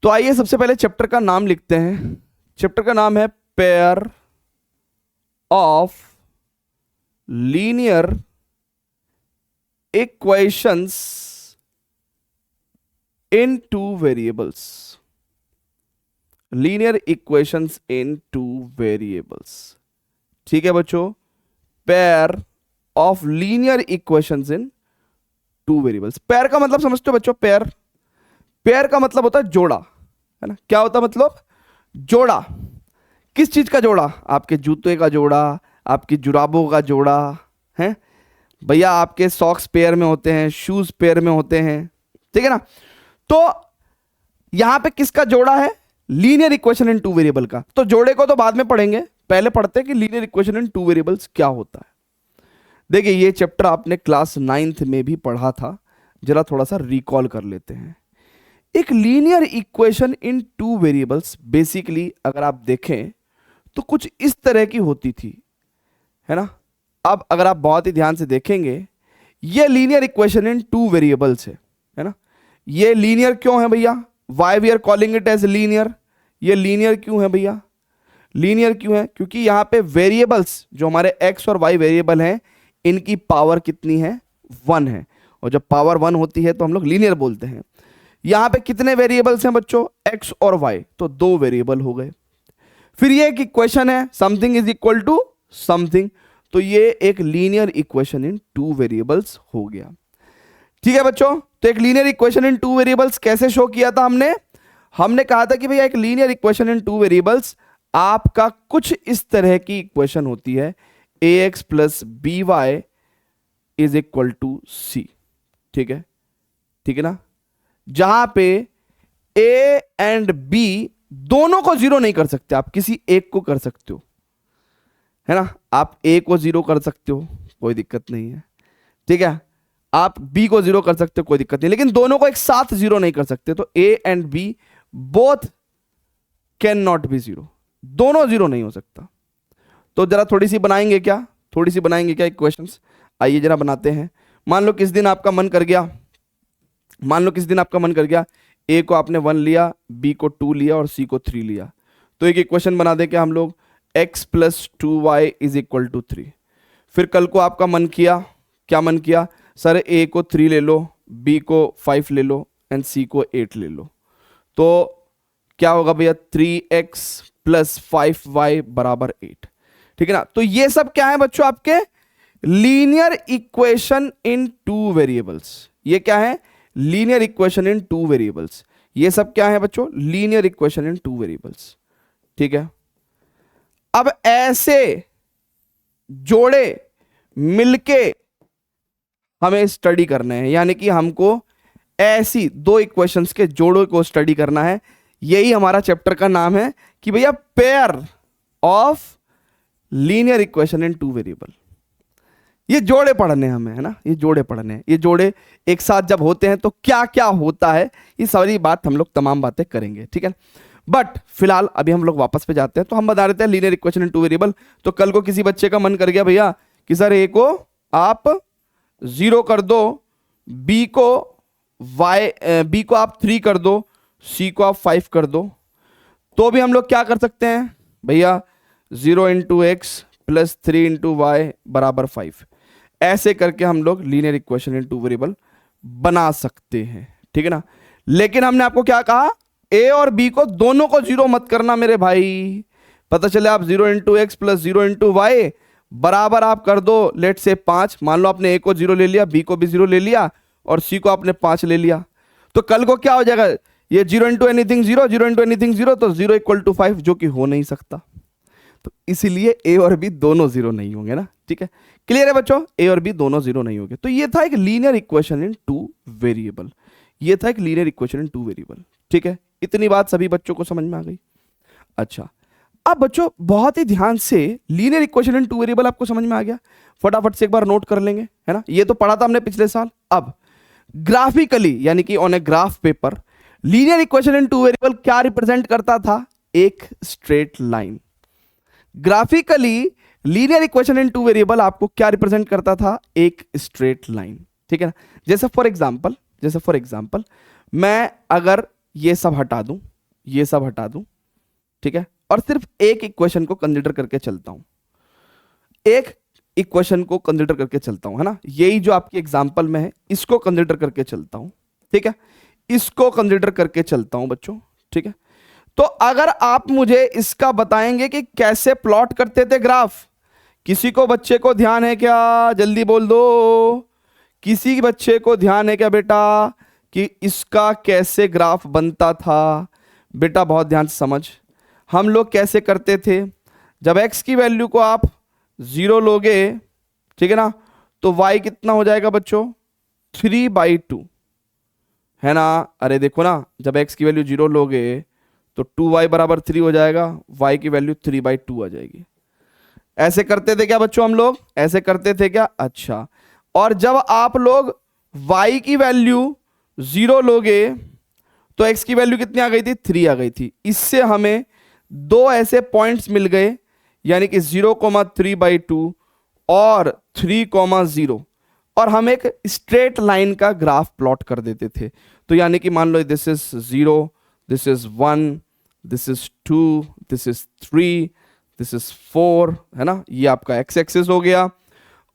तो आइए सबसे पहले चैप्टर का नाम लिखते हैं। चैप्टर का नाम है pair of linear equations in two variables. Linear equations in two variables. ठीक है बच्चों, pair of linear equations in two variables. Pair का मतलब समझते हो बच्चों? पेयर का मतलब होता है जोड़ा, है ना। क्या होता है मतलब? जोड़ा। किस चीज का जोड़ा? आपके जूते का जोड़ा, आपकी जुराबों का जोड़ा है भैया, आपके सॉक्स पेयर में होते हैं, शूज पेयर में होते हैं, ठीक है ना। तो यहां पे किसका जोड़ा है? Linear equation in two variable का। तो जोड़े को तो बाद में पढ़ेंगे, पहले पढ़ते हैं कि linear equation in two variables क्या होता है। देखिए ये चैप्टर आपने क्लास 9th में भी पढ़ा था, जरा थोड़ा सा रिकॉल कर लेते हैं। एक linear equation in two variables basically अगर आप देखें तो कुछ इस तरह की होती थी, है ना। अब अगर आप बहुत ही ध्यान से देखेंगे, ये linear equation in two variables है ना। ये लीनियर क्यों है भैया? Why we are calling it as linear. ये लीनियर क्यों है भैया? लीनियर क्यों है? क्योंकि यहां पे वेरिएबल्स जो हमारे एक्स और वाई वेरिएबल हैं, इनकी पावर कितनी है? 1 है। और जब पावर 1 होती है तो हम लोग लीनियर बोलते हैं। यहां पे कितने वेरिएबल्स हैं बच्चों? एक्स और वाई, तो 2 वेरिएबल हो गए। फिर ये एक इक्वेशन है, something is equal to something, तो ये एक linear equation in two variables हो गया। ठीक है बच्चों, तो एक linear equation in two variables कैसे शो किया था हमने कहा था कि भैया एक linear equation in two variables आपका कुछ इस तरह की इक्वेशन होती है, ax plus B Y is equal to C. ठीक है ना, जहां पे a एंड b दोनों को जीरो नहीं कर सकते, आप किसी एक को कर सकते हो, है ना। आप a को जीरो कर सकते हो, कोई दिक्कत नहीं है, ठीक है। आप b को जीरो कर सकते हो, कोई दिक्कत नहीं, लेकिन दोनों को एक साथ जीरो नहीं कर सकते। तो a and b both can not be zero, दोनों जीरो नहीं हो सकता। तो जरा थोड़ी सी बनाएंगे क्या इक्वेशंस? आइए जरा बनाते हैं। मान लो किस दिन आपका मन कर गया, a को आपने 1 लिया, b को 2 लिया और c को 3 लिया, तो एक इक्वेशन बना दे क्या हम लोग? x plus 2y is equal to 3। फिर कल को आपका मन किया सर a को 3 ले लो, b को 5 ले लो एंड c को 8 ले लो, तो क्या होगा भैया? 3x प्लस 5y बराबर 8। ठीक है ना। तो ये सब क्या है बच्चों? आपके linear equation in two variables. ये क्या है? Linear equation in two variables. ये सब क्या है बच्चों? Linear equation in two variables. ठीक है। अब ऐसे जोड़े मिलके हमें स्टडी करने हैं, यानी कि हमको ऐसी दो इक्वेशंस के जोड़ों को स्टडी करना है। यही हमारा चैप्टर का नाम है कि भैया pair of linear equation in two variable. ये जोड़े पढ़ने हमें, है ना, ये जोड़े पढ़ने हैं। ये जोड़े एक साथ जब होते हैं तो क्या क्या होता है, ये सारी बात हम लोग तमाम बातें करेंगे, ठीक है। बट फिलहाल अभी हम लोग वापस पे जाते हैं, तो हम बता देते हैं linear equation in two variable. तो कल को किसी बच्चे का मन कर गया भैया कि सर ए को आप 0 कर दो, बी को आप 3 कर दो, सी को आप 5 कर दो, तो भी हम लोग क्या कर सकते हैं भैया? 0 into x plus 3 into y बराबर 5। ऐसे करके हम लोग linear equation in two variable बना सकते हैं, ठीक है ना। लेकिन हमने आपको क्या कहा? ए और बी को दोनों को जीरो मत करना मेरे भाई। पता चले आप 0 into x plus 0 into y बराबर आप कर दो लेट से 5। मान लो आपने ए को 0 ले लिया, बी को भी 0 ले लिया और सी को आपने 5 ले लिया, तो कल को क्या हो जाएगा? ये 0 इंटू एनीथिंग 0, 0 इंटू एनीथिंग 0, तो 0 इक्वल टू 5, जो कि हो नहीं सकता। तो इसीलिए ए और बी दोनों 0 नहीं होंगे ना, ठीक है। क्लियर है बच्चों? ए और बी दोनों 0 नहीं होंगे। तो ये था एक linear equation in two variable. ये था एक linear equation in two variable, ठीक है। इतनी बात सभी बच्चों को समझ में आ गई? अच्छा, अब बच्चों बहुत ही ध्यान से, linear equation in two variable आपको समझ में आ गया? फटाफट से एक बार नोट कर लेंगे, है ना। ये तो पढ़ा था हमने पिछले साल। अब ग्राफिकली यानी कि on a graph paper, linear equation in two variable क्या रिप्रेजेंट करता था? एक straight line. Graphically linear equation in two variable आपको क्या रिप्रेजेंट करता था? एक स्ट्रेट लाइन, ठीक है ना। जैसे फॉर एग्जांपल मैं अगर ये सब हटा दूं, ये सब हटा दूं, ठीक है, और सिर्फ एक इक्वेशन को कंसीडर करके चलता हूं, एक इक्वेशन को कंसीडर करके चलता हूं, है ना, यही जो आपकी एग्जांपल में है इसको कंसीडर करके चलता हूं, ठीक है, इसको कंसीडर करके चलता हूं बच्चों, ठीक है। तो अगर आप मुझे इसका बताएंगे कि कैसे प्लॉट करते थे ग्राफ, किसी को बच्चे को ध्यान है क्या, जल्दी बोल दो, किसी बच्चे को ध्यान है क्या बेटा कि इसका कैसे ग्राफ बनता था? बेटा बहुत ध्यान से समझ, हम लोग कैसे करते थे, जब x की वैल्यू को आप 0 लोगे, ठीक है ना, तो y कितना हो जाएगा बच्चों, 3/2, है ना। अरे देखो ना, जब x की वैल्यू 0 लोगे तो 2y बराबर 3 हो जाएगा, y की वैल्यू 3/2 आ जाएगी। ऐसे करते थे क्या बच्चों हम लोग, ऐसे करते थे क्या? अच्छा, और जब आप लोग y की वैल्यू 0 लोगे तो x की वैल्यू कितनी आ गई थी, 3 आ गई थी। इससे हमें दो ऐसे पॉइंट्स मिल गए, यानी कि 0,3/2 और 3,0, और हम एक स्ट्रेट लाइन का ग्राफ प्लॉट कर देते थे। तो यानी कि मान लो this is 0, this is 1, this is 2, this is 3, this is 4, है ना, ये आपका एक्स एक्सिस हो गया,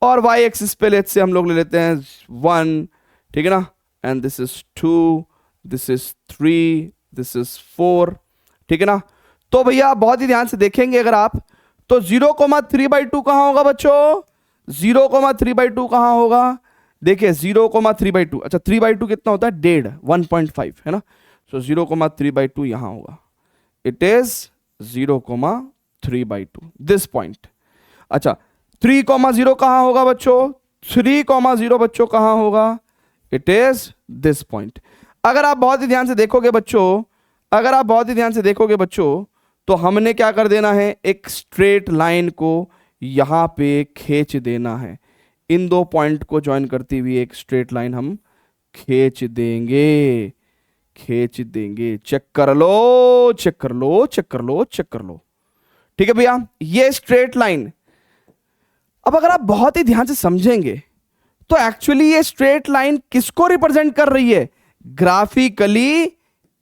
और वाई एक्सिस पे लेट से हम लोग ले लेते हैं 1, ठीक है ना, and this is 2, this is 3, this is 4, ठीक है ना। तो भैया बहुत ही ध्यान से देखेंगे अगर आप, तो 0,3/2 कहां होगा बच्चों, 0,3/2 कहां होगा, देखिए 0,3/2, अच्छा 3/2 कितना होता है, 1.5, है ना, सो 0,3/2 यहां होगा, इट इज 0,3/2 दिस पॉइंट। अच्छा 3,0 कहां होगा बच्चों, 3,0 बच्चों कहां होगा, इट इज दिस पॉइंट। अगर आप बहुत ही ध्यान से देखोगे बच्चों, अगर आप बहुत ही ध्यान से देखोगे बच्चों, तो हमने क्या कर देना है, एक स्ट्रेट लाइन को यहां पे खींच देना है, इन दो पॉइंट को ज्वाइन करती हुई एक स्ट्रेट लाइन हम खींच देंगे, खींच देंगे। चेक कर लो, चेक कर लो, चेक कर लो, चेक कर लो, ठीक है भैया, ये स्ट्रेट लाइन। अब अगर आप बहुत ही ध्यान से समझेंगे तो एक्चुअली ये स्ट्रेट लाइन किसको रिप्रेजेंट कर रही है, ग्राफिकली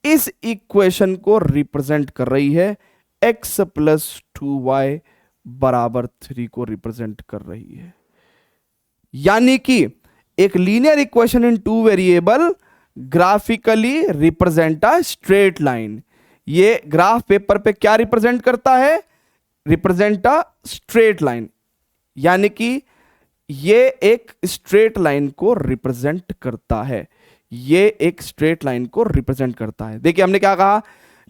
इस इक्वेशन को रिप्रेजेंट कर रही है, x + 2y = 3 को रिप्रेजेंट कर रही है। यानी कि एक linear equation in two variable graphically represent a straight line. ये ग्राफ पेपर पे क्या रिप्रेजेंट करता है, रिप्रेजेंट अ स्ट्रेट लाइन, यानी कि ये एक स्ट्रेट लाइन को रिप्रेजेंट करता है, ये एक स्ट्रेट लाइन को रिप्रेजेंट करता है। देखिए हमने क्या कहा,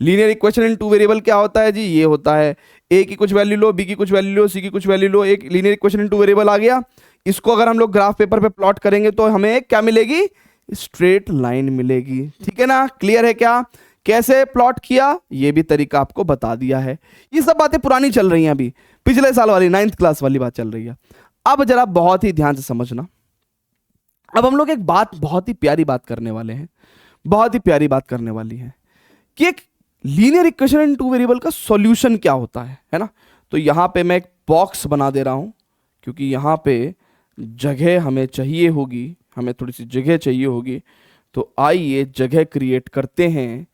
linear equation in two variable क्या होता है जी, ये होता है a की कुछ वैल्यू लो, b की कुछ वैल्यू लो, c की कुछ वैल्यू लो, एक linear equation in two variable आ गया। इसको अगर हम लोग ग्राफ पेपर पे प्लॉट करेंगे तो हमें क्या मिलेगी, स्ट्रेट लाइन मिलेगी, ठीक है ना। क्लियर है क्या, कैसे प्लॉट किया ये भी तरीका आपको बता दिया है। ये सब बातें पुरानी चल रही हैं, अभी पिछले साल वाली 9th क्लास वाली बात चल रही है। अब जरा बहुत ही ध्यान से समझना, अब हम लोग एक बात, बहुत ही प्यारी बात करने वाले हैं, बहुत ही प्यारी बात करने वाली है कि एक linear equation in two variable का सॉल्यूशन क्या होता है ना। तो यहां पे मैं एक बॉक्स बना दे रहा हूं, क्योंकि यहां पे जगह हमें चाहिए होगी, हमें थोड़ी सी जगह चाहिए होगी, तो आइए जगह क्रिएट करते हैं,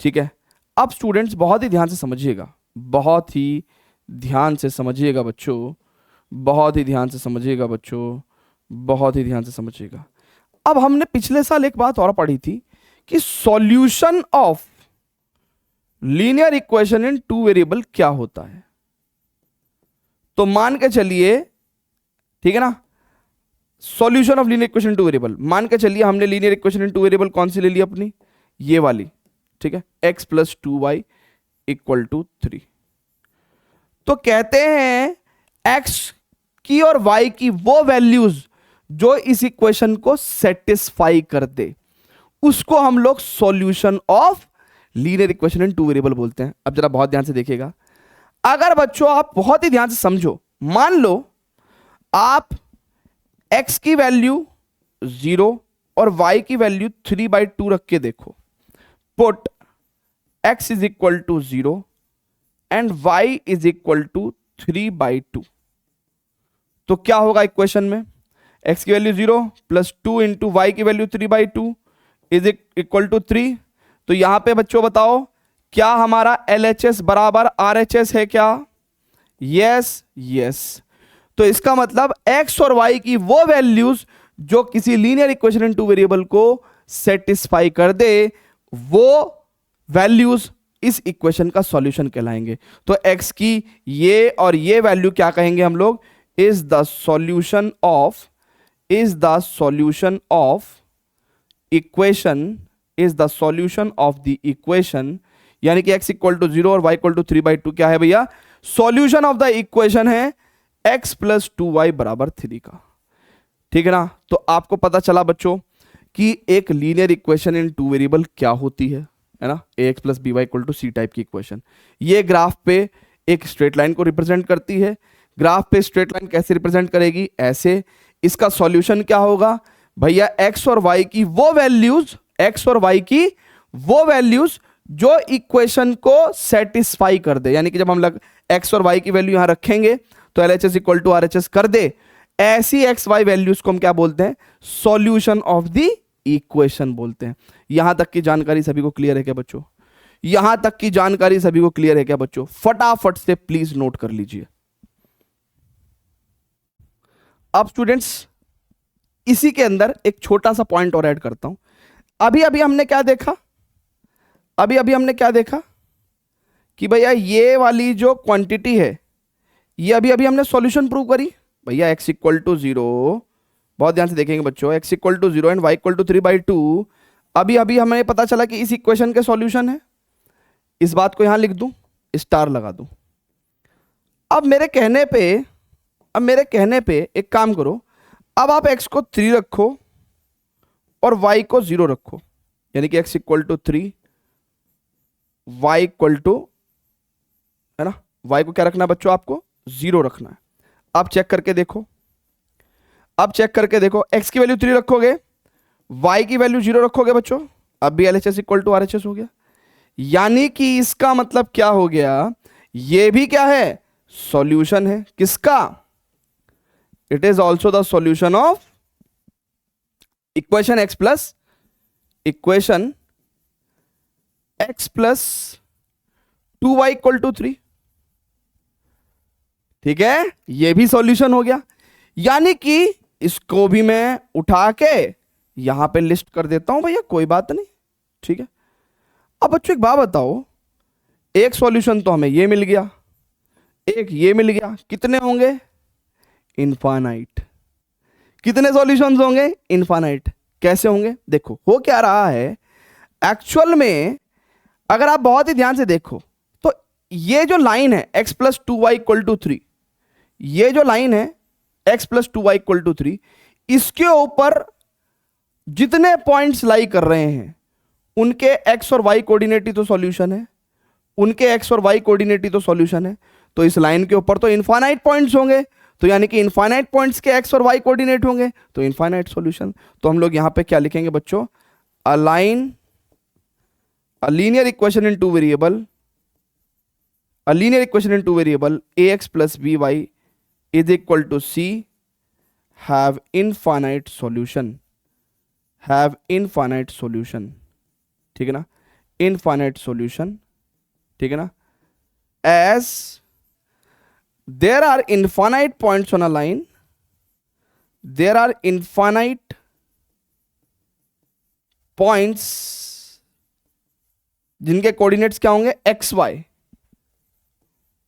ठीक है। अब स्टूडेंट्स बहुत ही ध्यान से समझिएगा, बहुत ही ध्यान से समझिएगा बच्चों, बहुत ही ध्यान से समझिएगा बच्चों, बहुत ही ध्यान से समझिएगा। अब हमने पिछले साल एक बात और पढ़ी थी कि solution of linear equation in two variable क्या होता है। तो मान के चलिए, ठीक है ना, solution of linear equation in two variable, मान के चलिए हमने linear equation in two variable कौन सी ले ली अपनी, ये वाली, ठीक है, x + 2y = 3। तो कहते हैं x की और y की वो वैल्यूज जो इस इक्वेशन को सेटिस्फाई कर दे, उसको हम लोग solution of linear equation in two variable बोलते हैं। अब जरा बहुत ध्यान से देखिएगा, अगर बच्चों आप बहुत ही ध्यान से समझो, मान लो आप x की वैल्यू 0 और y की वैल्यू 3/2 रख के देखो, पुट x = 0 एंड y = 3/2, तो क्या होगा इक्वेशन में, x की वैल्यू 0 + 2 × y की वैल्यू 3/2 = 3। तो यहां पे बच्चों बताओ क्या हमारा LHS बराबर RHS है क्या? Yes yes. तो इसका मतलब x और y की वो वैल्यूज जो किसी linear equation in two variable को सेटिस्फाई कर दे, वो वैल्यूज इस इक्वेशन का सॉल्यूशन कहलाएंगे। तो x की ये और ये वैल्यू क्या कहेंगे हम लोग? Is the solution of equation, is the solution of the equation, यानी कि x इक्वल टू 0 और y इक्वल टू 3/2 क्या है भैया? सॉल्यूशन ऑफ द इक्वेशन है x प्लस 2y बराबर 3 का। ठीक है ना? तो आपको पता चला बच्चों कि एक linear equation in two variable क्या होती है ना? ax plus by equal to c type की इक्वेशन। ये ग्राफ पे एक स्ट्रेट लाइन को रिप्रेजेंट करती है। ग्राफ पे स्ट्रेट लाइन कैसे रिप्रेजेंट करेगी? ऐसे। इसका सॉल्यूशन क्या होगा भैया? x और y की वो वैल्यूज, x और y की वो वैल्यूज जो इक्वेशन को सेटिस्फाई कर दे, यानी कि जब हम लोग x और y की वैल्यू यहां रखेंगे तो LHS इक्वल टू RHS कर दे, ऐसी एक्स वाई वैल्यूज को हम क्या बोलते हैं? सॉल्यूशन ऑफ द इक्वेशन बोलते हैं। यहां तक की जानकारी सभी को क्लियर है क्या बच्चों? यहां तक की जानकारी सभी को क्लियर है क्या बच्चों? फटाफट से प्लीज नोट कर लीजिए। अब स्टूडेंट्स इसी के अंदर एक छोटा सा पॉइंट और ऐड करता हूं। अभी अभी हमने क्या देखा? अभी अभी हमने क्या देखा कि भैया ये वाली जो क्वांटिटी है, ये अभी अभी हमने सॉल्यूशन प्रूव करी भैया। x इक्वल टू 0, बहुत ध्यान से देखेंगे बच्चों, x equal to 0 and y equal to 3/2 अभी अभी हमें पता चला कि इस इक्वेशन के सॉल्यूशन है। इस बात को यहां लिख दूं, स्टार लगा दूं। अब मेरे कहने पे एक काम करो, अब आप x को 3 रखो और y को 0 रखो, यानी कि x equal to 3, y equal to, है ना, y को क्या रखना है बच्चों? आपको 0 रखना है। अब चेक करके देखो, x की वैल्यू 3 रखोगे, y की वैल्यू 0 रखोगे बच्चों, अब भी LHS इक्वल टू RHS हो गया। यानी कि इसका मतलब क्या हो गया? ये भी क्या है? सॉल्यूशन है। किसका? It is also the solution of equation x plus 2y equal to 3। ठीक है, ये भी सॉल्यूशन हो गया। यानी कि इसको भी मैं उठा के यहां पे लिस्ट कर देता हूं भैया, कोई बात नहीं। ठीक है, अब बच्चों एक बात बताओ, एक सॉल्यूशन तो हमें ये मिल गया, एक ये मिल गया, कितने होंगे? इनफाइनाइट। कितने सॉल्यूशंस होंगे? इनफाइनाइट। कैसे होंगे? देखो हो क्या रहा है एक्चुअल में, अगर आप बहुत ही ध्यान से देखो तो ये जो लाइन है x plus 2y equal to 3, ये जो लाइन है x plus 2y equal to 3, इसके ऊपर जितने पॉइंट्स लाई कर रहे हैं उनके x और y कोऑर्डिनेट ही तो सॉल्यूशन है, उनके x और y कोऑर्डिनेट ही तो सॉल्यूशन है। तो इस लाइन के ऊपर तो इनफाइनाइट पॉइंट्स होंगे, तो यानी कि इनफाइनाइट पॉइंट्स के x और y कोऑर्डिनेट होंगे, तो इनफाइनाइट सॉल्यूशन। तो हम लोग यहां पे क्या लिखेंगे बच्चों? a linear equation in two variable ax plus by is equal to c have infinite solution, ठीक है ना? infinite solution, ठीक है ना? as there are infinite points on a line, there are infinite points जिनके कोऑर्डिनेट्स क्या होंगे? X y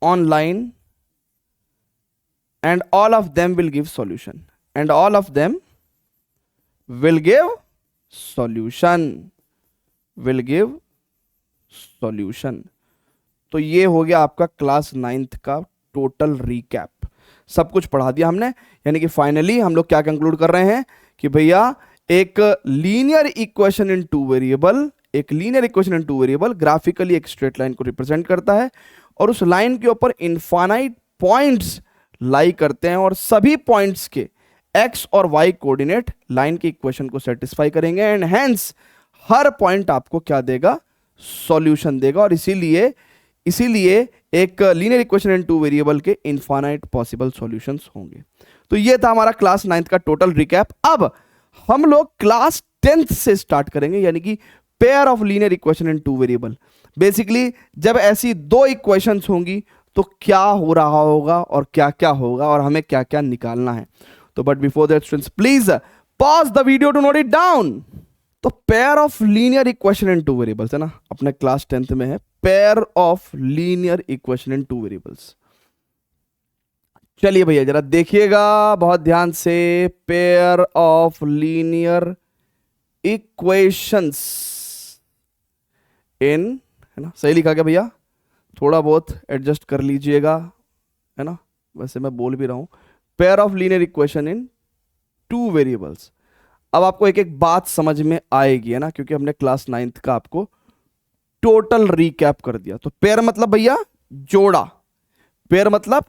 on line, and all of them will give solution, and all of them will give solution, तो ये हो गया आपका class 9th का total recap. सब कुछ पढ़ा दिया हमने, यानी कि फाइनली हम लोग क्या कंक्लूड कर रहे हैं कि भैया एक linear equation in two variable graphically एक स्ट्रेट लाइन को रिप्रेजेंट करता है, और उस लाइन के ऊपर इनफाइनाइट पॉइंट्स लाई करते हैं, और सभी पॉइंट्स के x और y कोऑर्डिनेट लाइन की इक्वेशन को सेटिस्फाई करेंगे, एंड हेंस हर पॉइंट आपको क्या देगा? सॉल्यूशन देगा। और इसीलिए एक linear equation in two variable के इनफाइनाइट पॉसिबल सॉल्यूशंस होंगे। तो ये था हमारा क्लास 9th का टोटल रिकैप। अब हम लोग क्लास 10th से स्टार्ट करेंगे, यानी कि pair of linear equation in two variable. Basically जब ऐसी दो इक्वेशंस होंगी तो क्या हो रहा होगा और क्या क्या होगा और हमें क्या क्या निकालना है। तो but before that students please pause the video to note it down. तो pair of linear equation in two variables है ना, अपने क्लास 10th में है pair of linear equation in two variables. चलिए भैया जरा देखिएगा बहुत ध्यान से, pair of linear equations in, है ना, सही लिखा क्या भैया? थोड़ा बहुत एडजस्ट कर लीजिएगा, है ना, वैसे मैं बोल भी रहा हूं pair of linear equation in two variables. अब आपको एक एक बात समझ में आएगी, है ना, क्योंकि हमने क्लास 9th का आपको टोटल रिकैप कर दिया। तो पेयर मतलब भैया जोड़ा, पेयर मतलब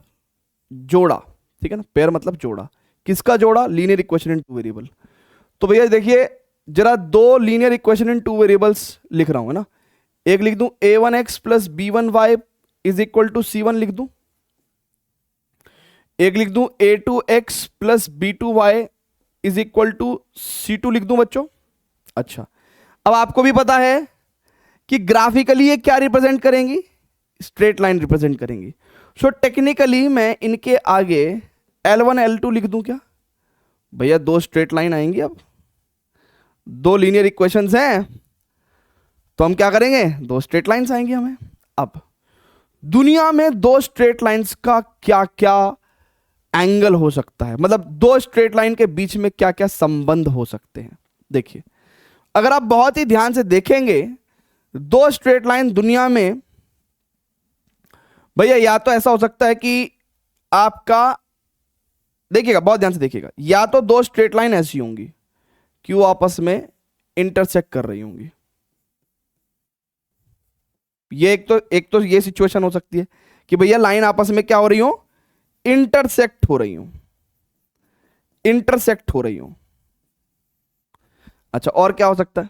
जोड़ा, ठीक है ना, पेयर मतलब जोड़ा। किसका जोड़ा? Linear equation in two variable. तो भैया देखिए जरा दो linear equation in two variables लिख रहा हूं, है ना, एक लिख दूं a1x plus b1y is equal to c1 लिख दूं, एक लिख दूं a2x plus b2y is equal to c2 लिख दूं बच्चों। अच्छा, अब आपको भी पता है कि ग्राफिकली ये क्या रिप्रेजेंट करेंगी? स्ट्रेट लाइन रिप्रेजेंट करेंगी। सो टेक्निकली मैं इनके आगे L1 L2 लिख दूं क्या? भैया दो स्ट्रेट लाइन आएंगी, अब दो लीनियर इक्वेशंस हैं तो हम क्या करेंगे? दो स्ट्रेट लाइंस आएंगी हमें। अब दुनिया में दो स्ट्रेट लाइंस का क्या क्या एंगल हो सकता है, मतलब दो स्ट्रेट लाइन के बीच में क्या क्या संबंध हो सकते हैं। देखिए अगर आप बहुत ही ध्यान से देखेंगे दो स्ट्रेट लाइन दुनिया में भैया या तो ऐसा हो सकता है कि आपका, देखिएगा बहुत ध्यान से देखिएगा, या तो दो स्ट्रेट लाइन ऐसी होंगी कि वो आपस में इंटरसेक्ट कर रही होंगी। ये एक तो ये सिचुएशन हो सकती है कि भैया लाइन आपस में क्या हो रही हो? इंटरसेक्ट हो रही हो, इंटरसेक्ट हो रही हो। अच्छा, और क्या हो सकता है?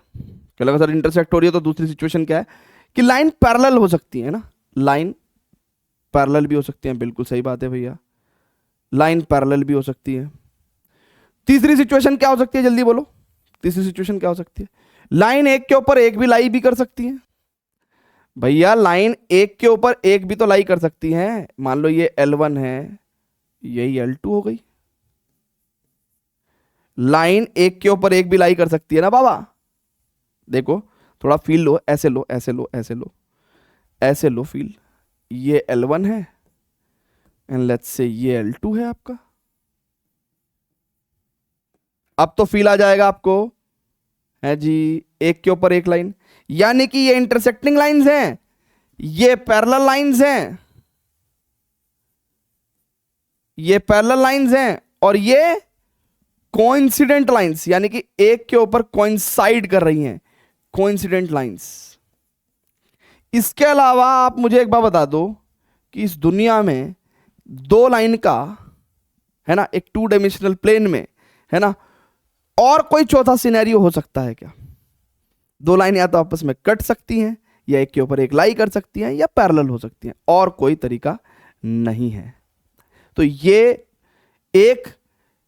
क्या लगा सर इंटरसेक्ट हो रही है तो दूसरी सिचुएशन क्या है कि लाइन पैरेलल हो सकती है ना, लाइन पैरेलल भी हो सकती है, बिल्कुल सही बात है भैया, लाइन पैरेलल भी हो सकती है। तीसरी सिचुएशन क्या हो सकती है? जल्दी बोलो, तीसरी सिचुएशन क्या हो सकती है? लाइन एक के ऊपर एक भी लाई भी कर सकती है। भैया लाइन एक के ऊपर एक भी तो लाई कर सकती है। मान लो ये L1 है, यही L2 हो गई। लाइन एक के ऊपर एक भी लाई कर सकती है ना बाबा। देखो थोड़ा फील लो, ऐसे लो ऐसे लो ऐसे लो ऐसे लो फील। ये L1 है एंड लेट्स से ये L2 है आपका। अब तो फील आ जाएगा आपको, है जी, एक के ऊपर एक लाइन, यानी कि ये इंटरसेक्टिंग लाइंस हैं, ये पैरेलल लाइंस हैं, ये पैरेलल लाइंस हैं, और ये कोइंसिडेंट लाइंस, यानी कि एक के ऊपर कोइंसाइड कर रही हैं, कोइंसिडेंट लाइंस। इसके अलावा आप मुझे एक बात बता दो कि इस दुनिया में दो लाइन का, है ना, एक टू डायमेंशनल प्लेन में, है ना, और कोई चौथा सिनेरियो हो सकता है क्या? दो लाइन या तो आपस में कट सकती हैं, या एक के ऊपर एक लाई कर सकती हैं, या पैरेलल हो सकती हैं, और कोई तरीका नहीं है। तो ये एक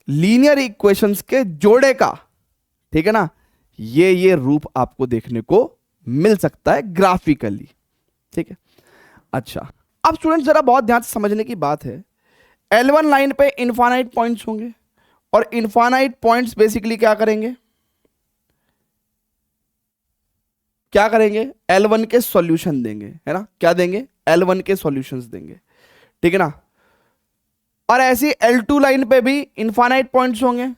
लीनियर इक्वेशंस के जोड़े का, ठीक है ना, ये रूप आपको देखने को मिल सकता है ग्राफिकली, ठीक है। अच्छा, अब स्टूडेंट जरा बहुत ध्यान से समझने की बात है, L1 लाइन पे इनफाइनाइट पॉइंट्स होंगे, और इनफाइनाइट पॉइंट्स बेसिकली क्या करेंगे? क्या करेंगे? L1 के सॉल्यूशन देंगे, है ना, क्या देंगे? L1 के सॉल्यूशंस देंगे, ठीक है ना। और ऐसी L2 लाइन पे भी इनफाइनाइट पॉइंट्स होंगे,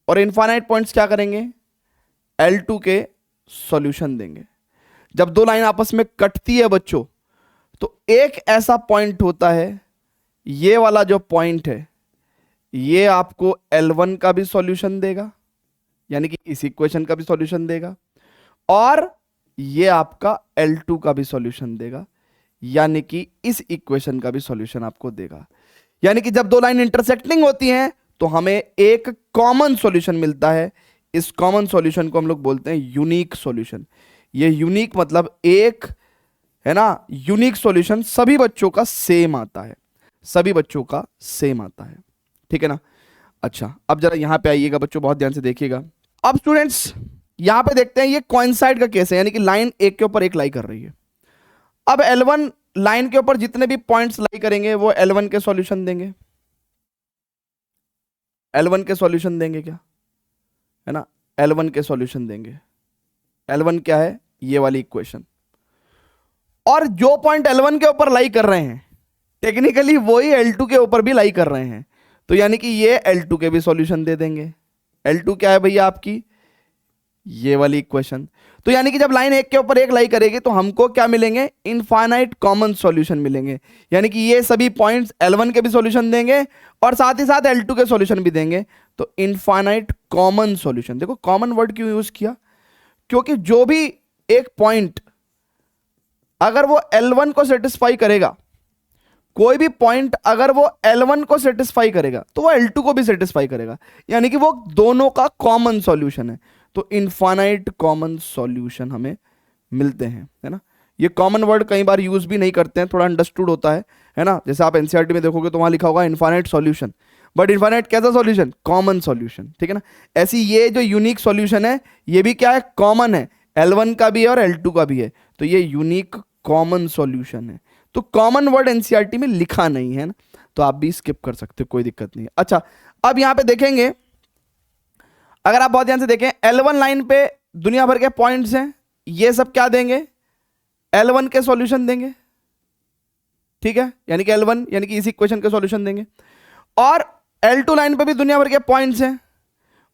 और इनफाइनाइट पॉइंट्स क्या करेंगे? L2 के सॉल्यूशन देंगे। जब दो लाइन आपस में कटती है बच्चों, तो एक ऐसा पॉइंट होता है, ये वाला जो पॉइंट है, ये आपको L1 का भी सॉल्यूशन देगा, यानी कि इस इक्वेशन का भी सॉल्यूशन देगा, और ये आपका L2 का भी सॉल्यूशन देगा, यानी कि इस इक्वेशन का भी सॉल्यूशन आपको देगा। यानी कि जब दो लाइन इंटरसेक्टिंग होती हैं तो हमें एक कॉमन सॉल्यूशन मिलता है। इस कॉमन सॉल्यूशन को हम लोग बोलते हैं यूनिक सॉल्यूशन। ये यूनिक मतलब एक, है ना, यूनिक सॉल्यूशन सभी बच्चों का सेम आता है, सभी बच्चों का सेम आता है, ठीक है ना। अच्छा, अब जरा यहां पे आइएगा बच्चों, बहुत ध्यान से देखिएगा। अब स्टूडेंट्स यहां पे देखते हैं ये कोइंसाइड का केस है, यानी कि लाइन एक के ऊपर एक लाई कर रही है। अब L1 लाइन के ऊपर जितने भी पॉइंट्स लाई करेंगे वो L1 के सॉल्यूशन देंगे, L1 के सॉल्यूशन देंगे क्या, है ना, L1 के सॉल्यूशन देंगे। L1 क्या है, ये वाली इक्वेशन। और जो पॉइंट L1 के ऊपर लाई कर रहे हैं टेक्निकली वही L2 के ऊपर भी लाई कर रहे हैं, तो यानी कि ये L2 के भी सॉल्यूशन दे देंगे। L2 क्या है भैया आपकी, ये वाली इक्वेशन। तो यानी कि जब लाइन एक के ऊपर एक लाई करेगी तो हमको क्या मिलेंगे, इनफाइनाइट कॉमन सॉल्यूशन मिलेंगे। यानी कि ये सभी पॉइंट्स L1 के भी सॉल्यूशन देंगे और साथ ही साथ L2 के सॉल्यूशन भी देंगे। तो इनफाइनाइट कॉमन सॉल्यूशन, देखो कॉमन वर्ड क्यों यूज किया, क्योंकि जो भी एक पॉइंट अगर वो L1 को सेटिस्फाई करेगा, कोई भी पॉइंट अगर वो L1 को सेटिस्फाई करेगा तो वो L2 को भी सेटिस्फाई करेगा, यानी कि वो दोनों का कॉमन सॉल्यूशन है। तो इनफाइनाइट कॉमन सॉल्यूशन हमें मिलते हैं, है ना। ये कॉमन वर्ड कई बार यूज भी नहीं करते हैं, थोड़ा अंडरस्टूड होता है ना। जैसे आप एनसीईआरटी में देखोगे तो वहां लिखा होगा इनफाइनाइट सॉल्यूशन, बट इनफाइनाइट कैसा सॉल्यूशन, कॉमन सॉल्यूशन, ठीक है ना। ऐसी ये जो यूनिक सॉल्यूशन है ये भी क्या है, कॉमन है, L1 का भी है और L2 का भी है, तो ये यूनिक कॉमन सॉल्यूशन है। तो कॉमन वर्ड एनसीईआरटी में लिखा नहीं है ना, तो आप भी स्किप कर सकते हो, कोई दिक्कत नहीं है। अच्छा, अब यहां पे देखेंगे, अगर आप बहुत ध्यान से देखें L1 लाइन पे दुनिया भर के पॉइंट्स हैं, ये सब क्या देंगे, L1 के सॉल्यूशन देंगे, ठीक है, यानी कि L1 यानी कि इस इक्वेशन के सॉल्यूशन देंगे। और L2 लाइन पे भी दुनिया भर के पॉइंट्स हैं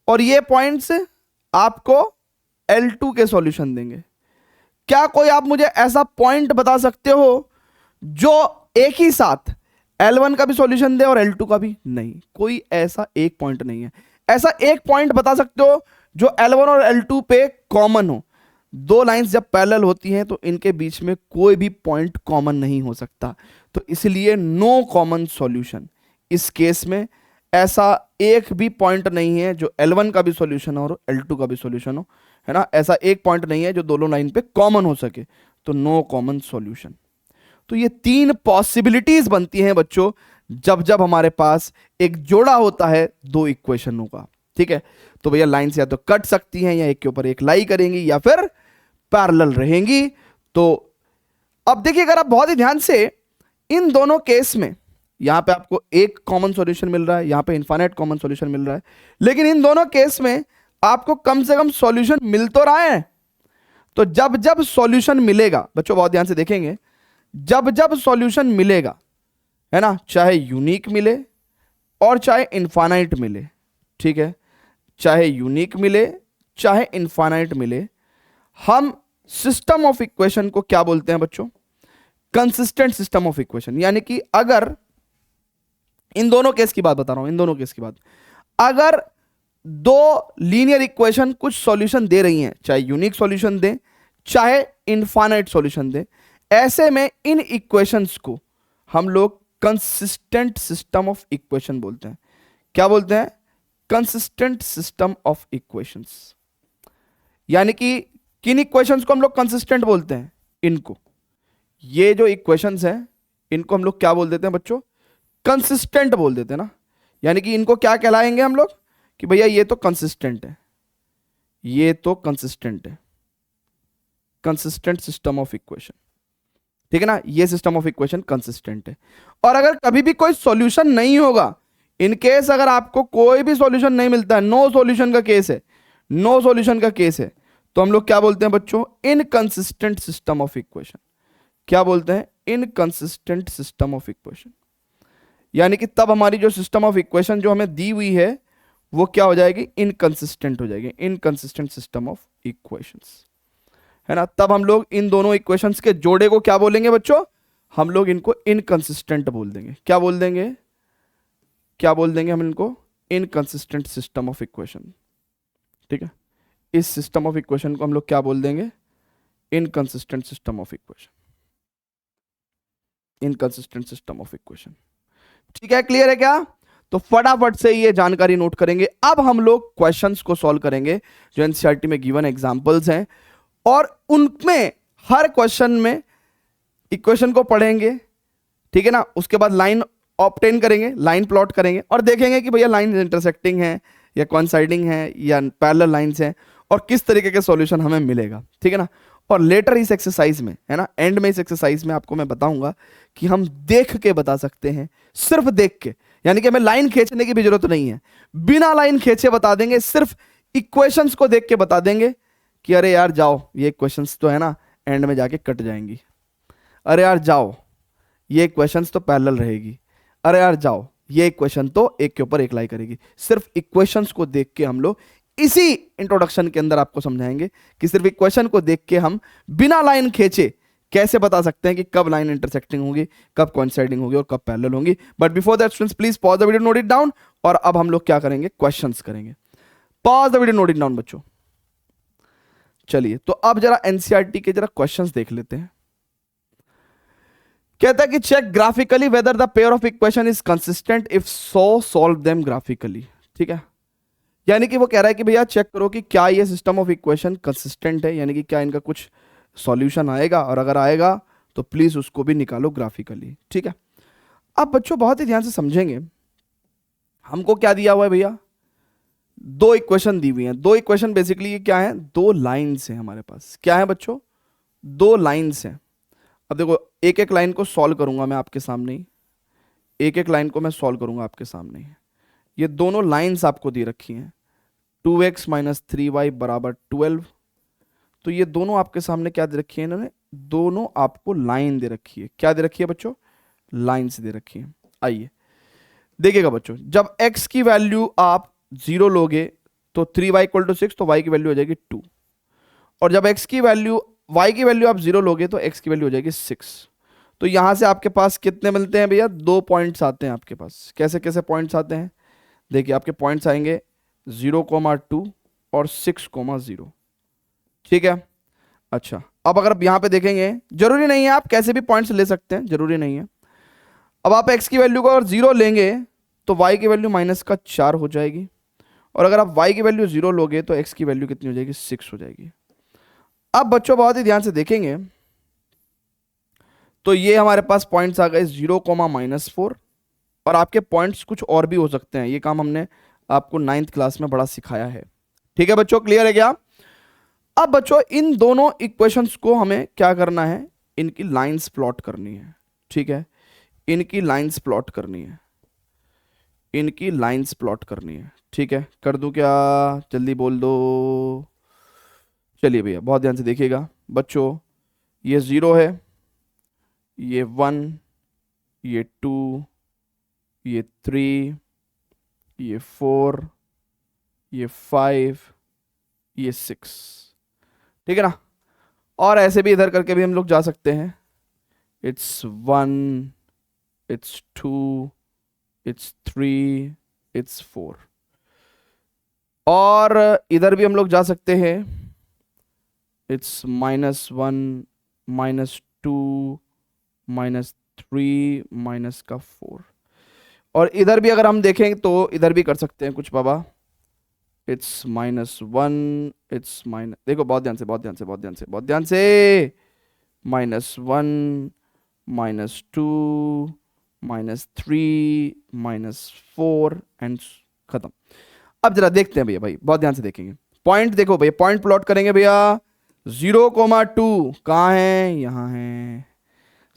और ये पॉइंट्स आपको L2 के सॉल्यूशन देंगे। क्या कोई आप मुझे ऐसा पॉइंट बता सकते हो जो एक ही साथ L1 का भी सॉल्यूशन दे और L2 का भी? नहीं, कोई ऐसा एक पॉइंट नहीं है। ऐसा एक पॉइंट बता सकते हो जो L1 और L2 पे कॉमन हो। दो लाइंस जब पैरेलल होती हैं तो इनके बीच में कोई भी पॉइंट कॉमन नहीं हो सकता, तो इसलिए नो कॉमन सॉल्यूशन। इस केस में ऐसा एक भी पॉइंट नहीं है जो L1 का भी सॉल्यूशन हो और L2 का भी सॉल्यूशन हो, है ना। ऐसा एक पॉइंट नहीं है जो दोनों लाइन पे कॉमन हो सके, तो नो कॉमन सॉल्यूशन। तो ये तीन पॉसिबिलिटीज बनती हैं बच्चों जब जब हमारे पास एक जोड़ा होता है दो इक्वेशनों का, ठीक है। तो भैया लाइंस या तो कट सकती हैं या एक के ऊपर एक लाई करेंगी या फिर पैरेलल रहेंगी। तो अब देखिए, अगर आप बहुत ही ध्यान से इन दोनों केस में, यहां पे आपको एक कॉमन सॉल्यूशन मिल रहा है, यहां पे इनफाइनाइट कॉमन सॉल्यूशन मिल रहा है, लेकिन इन दोनों केस में आपको कम से कम सॉल्यूशन मिल तो रहा है। तो जब जब सॉल्यूशन मिलेगा, बच्चों बहुत ध्यान से देखेंगे, जब जब सॉल्यूशन मिलेगा, है ना, चाहे यूनिक मिले और चाहे इनफाइनाइट मिले, ठीक है, चाहे यूनिक मिले चाहे इनफाइनाइट मिले, हम सिस्टम ऑफ इक्वेशन को क्या बोलते हैं बच्चों, कंसिस्टेंट सिस्टम ऑफ इक्वेशन। यानी कि अगर इन दोनों केस की बात बता रहा हूं, इन दोनों केस की बात, अगर दो लीनियर इक्वेशन कुछ सॉल्यूशन दे रही हैं, चाहे यूनिक सॉल्यूशन दें चाहे इनफाइनाइट सॉल्यूशन दें, ऐसे में इन इक्वेशंस को हम लोग कंसिस्टेंट सिस्टम ऑफ इक्वेशन बोलते हैं। क्या बोलते हैं, कंसिस्टेंट सिस्टम ऑफ इक्वेशंस। यानी कि किन इक्वेशंस को हम लोग कंसिस्टेंट बोलते हैं, इनको, ये जो इक्वेशंस हैं इनको हम लोग क्या बोल देते हैं बच्चों, कंसिस्टेंट बोल देते हैं ना। यानी कि इनको क्या कहलाएंगे हम लोग कि भैया ये तो कंसिस्टेंट है, ये तो कंसिस्टेंट है, कंसिस्टेंट सिस्टम ऑफ इक्वेशन, ठीक है ना, ये सिस्टम ऑफ इक्वेशन कंसिस्टेंट है। और अगर कभी भी कोई सॉल्यूशन नहीं होगा, इन केस अगर आपको कोई भी सॉल्यूशन नहीं मिलता है, नो सॉल्यूशन का केस है, नो सॉल्यूशन का केस है, तो हम लोग क्या बोलते हैं बच्चों, इनकंसिस्टेंट सिस्टम ऑफ इक्वेशन। क्या बोलते हैं, इनकंसिस्टेंट सिस्टम ऑफ इक्वेशन। यानी कि तब हमारी जो सिस्टम ऑफ इक्वेशन जो हमें दी हुई है वो क्या हो जाएगी, इनकंसिस्टेंट हो जाएगी, इनकंसिस्टेंट सिस्टम ऑफ इक्वेशंस, है ना। तब हम लोग इन दोनों इक्वेशंस के जोड़े को क्या बोलेंगे बच्चों, हम लोग इनको इनकंसिस्टेंट बोल देंगे। क्या बोल देंगे, क्या बोल देंगे हम इनको, इनकंसिस्टेंट सिस्टम ऑफ इक्वेशन, ठीक है। इस सिस्टम ऑफ इक्वेशन को हम लोग क्या बोल देंगे, inconsistent system of equation, inconsistent system of equation, ठीक है। क्लियर है क्या? तो फटाफट से ये जानकारी नोट करेंगे। अब हम लोग क्वेश्चंस को सॉल्व करेंगे जो एनसीईआरटी में गिवन एग्जांपल्स हैं, और उनमें हर क्वेश्चन में इक्वेशन को पढ़ेंगे, ठीक है ना। उसके बाद लाइन ऑब्टेन करेंगे, लाइन प्लॉट करेंगे और देखेंगे कि भैया लाइन इंटरसेक्टिंग है या कोइंसाइडिंग है या पैरेलल लाइंस हैं, और किस तरीके के सॉल्यूशन हमें मिलेगा, ठीक है ना। और लेटर इस एक्सरसाइज में, है ना, एंड में इस एक्सरसाइज में आपको मैं बताऊंगा कि हम देख के बता सकते हैं, सिर्फ देख के, यानी कि हमें लाइन खींचने की भी जरूरत नहीं है, बिना लाइन खींचे बता देंगे, सिर्फ इक्वेशंस को देख के बता देंगे कि अरे यार जाओ, ये इक्वेशंस तो है ना एंड में जाके कट जाएंगी, अरे यार जाओ ये इक्वेशंस तो पैरेलल रहेगी, अरे यार जाओ ये इक्वेशन तो एक के ऊपर एक लाई करेगी। सिर्फ इक्वेशंस को देख के हम लोग इसी इंट्रोडक्शन के अंदर आपको समझाएंगे कि सिर्फ इक्वेशन को देख के हम बिना लाइन खींचे कैसे बता सकते हैं कि कब लाइन इंटरसेक्टिंग होगी, कब कोइंसाइडिंग होगी और कब पैरेलल होंगी। But before that students please pause the video, note it down. और अब हम लोग क्या करेंगे, क्वेश्चंस करेंगे। Pause the video, note it down बच्चों। चलिए तो अब जरा एनसीईआरटी के जरा क्वेश्चंस देख लेते हैं। कहता है कि check graphically whether the pair of equation is consistent, if so solve them graphically. ठीक है, यानी कि वो कह रहा है कि भैया चेक करो कि क्या ये सिस्टम ऑफ इक्वेशन कंसिस्टेंट है, यानी कि क्या इनका कुछ सॉल्यूशन आएगा, और अगर आएगा तो प्लीज उसको भी निकालो ग्राफिकली। ठीक है, अब बच्चों बहुत ही ध्यान से समझेंगे, हमको क्या दिया हुआ है भैया, दो इक्वेशन दी हुई हैं। दो इक्वेशन बेसिकली ये क्या है, दो लाइन्स हैं हमारे पास। क्या है बच्चों, दो लाइन्स हैं। अब देखो एक एक लाइन को सॉल्व करूंगा मैं आपके सामने ही, एक एक लाइन को मैं सॉल्व करूंगा आपके सामने ही। ये दोनों लाइन्स आपको दी रखी हैं, 2x माइनस 3y बराबर 12। तो ये दोनों आपके सामने क्या दे रखी है इन्होंने, दोनों आपको लाइन दे रखी है। क्या दे रखी है बच्चों, लाइन्स दे रखी है। आइए देखिएगा बच्चों, जब x की वैल्यू आप 0 लोगे तो 3y इक्वल टू 6, तो y की वैल्यू हो जाएगी 2। और जब x की वैल्यू, y की वैल्यू आप 0 लोगे तो x की वैल्यू हो जाएगी 6। तो यहां से आपके पास कितने मिलते हैं भैया, दो पॉइंट्स आते हैं आपके पास। कैसे कैसे पॉइंट्स आते हैं, देखिए आपके पॉइंट्स आएंगे 0,2 और 6,0। ठीक है, अच्छा अब अगर आप यहां पे देखेंगे, जरूरी नहीं है आप कैसे भी पॉइंट्स ले सकते हैं, जरूरी नहीं है। अब आप x की वैल्यू को अगर 0 लेंगे तो y की वैल्यू -4 हो जाएगी, और अगर आप y की वैल्यू 0 लोगे तो x की वैल्यू कितनी हो जाएगी, 6 हो जाएगी। अब बच्चों बहुत ही ध्यान से देखेंगे तो ये हमारे पास पॉइंट्स आ गए 0,-4, और आपके पॉइंट्स कुछ और भी हो सकते हैं। ये काम हमने आपको 9th क्लास में बड़ा सिखाया है। ठीक है बच्चों, क्लियर है क्या। अब बच्चों इन दोनों इक्वेशंस को हमें क्या करना है, इनकी लाइंस प्लॉट करनी है। ठीक है, इनकी लाइंस प्लॉट करनी है, इनकी लाइंस प्लॉट करनी है। ठीक है, कर दूं क्या, जल्दी बोल दो। चलिए भैया बहुत ध्यान से देखिएगा बच्चों, ये 0 है, ये 1, ये 2, ये 3, ये 4, ये 5, ये 6। ठीक है ना, और ऐसे भी इधर करके भी हम लोग जा सकते हैं, it's 1, it's 2, it's 3, it's 4। और इधर भी हम लोग जा सकते हैं, it's -1, -2, -3, -4। और इधर भी अगर हम देखें तो इधर भी कर सकते हैं कुछ बाबा, इट्स -1, इट्स माइनस, देखो बहुत ध्यान से बहुत ध्यान से बहुत ध्यान से बहुत ध्यान से, -1, -2, -3, -4 एंड खत्म। अब जरा देखते हैं भैया, भाई बहुत ध्यान से देखेंगे, पॉइंट देखो भैया, पॉइंट प्लॉट करेंगे भैया। 0,2 कहाँ है, यहाँ है।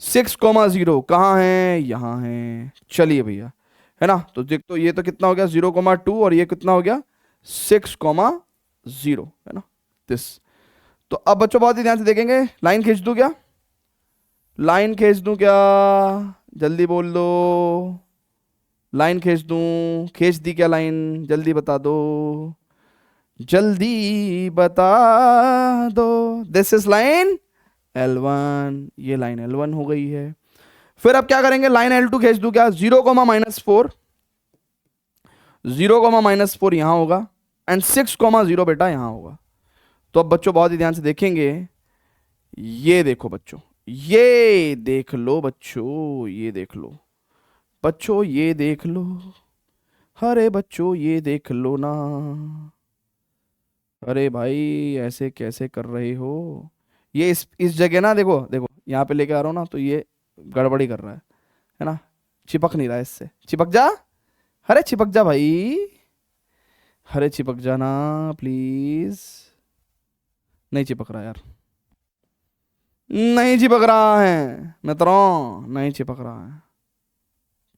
6,0 कहाँ है, यहाँ है। चलिए भैया, है ना, तो देख तो ये तो कितना हो गया 0,2, और ये कितना हो गया 6,0, है ना दिस। तो अब बच्चों बहुत ही ध्यान से देखेंगे, लाइन खींच दूं क्या, लाइन खींच दूं क्या, जल्दी बोल दो, लाइन खींच दूं, खींच दी क्या लाइन, जल्दी बता दो, जल्दी बता दो। दिस इज लाइन L1, ये लाइन L1 हो गई है। फिर अब क्या करेंगे, लाइन L2 खींच दूं क्या, 0,-4, 0,-4 यहां होगा, एंड 6,0 बेटा यहां होगा। तो अब बच्चों बहुत ही ध्यान से देखेंगे, ये देखो बच्चों, ये देख लो बच्चों, ये देख लो बच्चों, ये देख लो, अरे बच्चों ये देख लो ना, अरे भाई ऐसे कैसे कर रहे हो। ये इस जगह ना, देखो देखो यहाँ पे लेके आ रहा हूँ ना, तो ये गड़बड़ी कर रहा है ना, चिपक नहीं रहा है इससे, चिपक जा, अरे चिपक जा भाई, अरे चिपक जाना प्लीज, नहीं चिपक रहा यार, नहीं चिपक रहा है मित्रों, नहीं चिपक रहा है,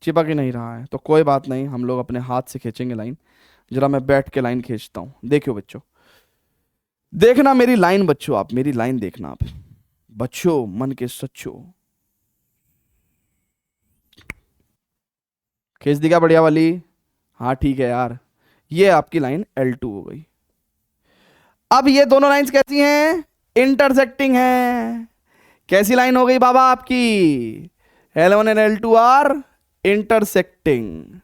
चिपक ही नहीं रहा है। तो कोई बात नहीं, हम लोग अपने हाथ से खींचेंगे लाइन। जरा मैं बैठ के लाइन खींचता हूं, देखियो बच्चों, देखना मेरी लाइन बच्चों, आप मेरी लाइन देखना आप बच्चों, मन के सच्चों। खींच दी क्या बढ़िया वाली? हाँ ठीक है यार, ये आपकी लाइन L2 हो गई। अब ये दोनों लाइंस कैसी हैं? इंटरसेक्टिंग हैं। कैसी लाइन हो गई बाबा आपकी? L1 and L2 are intersecting.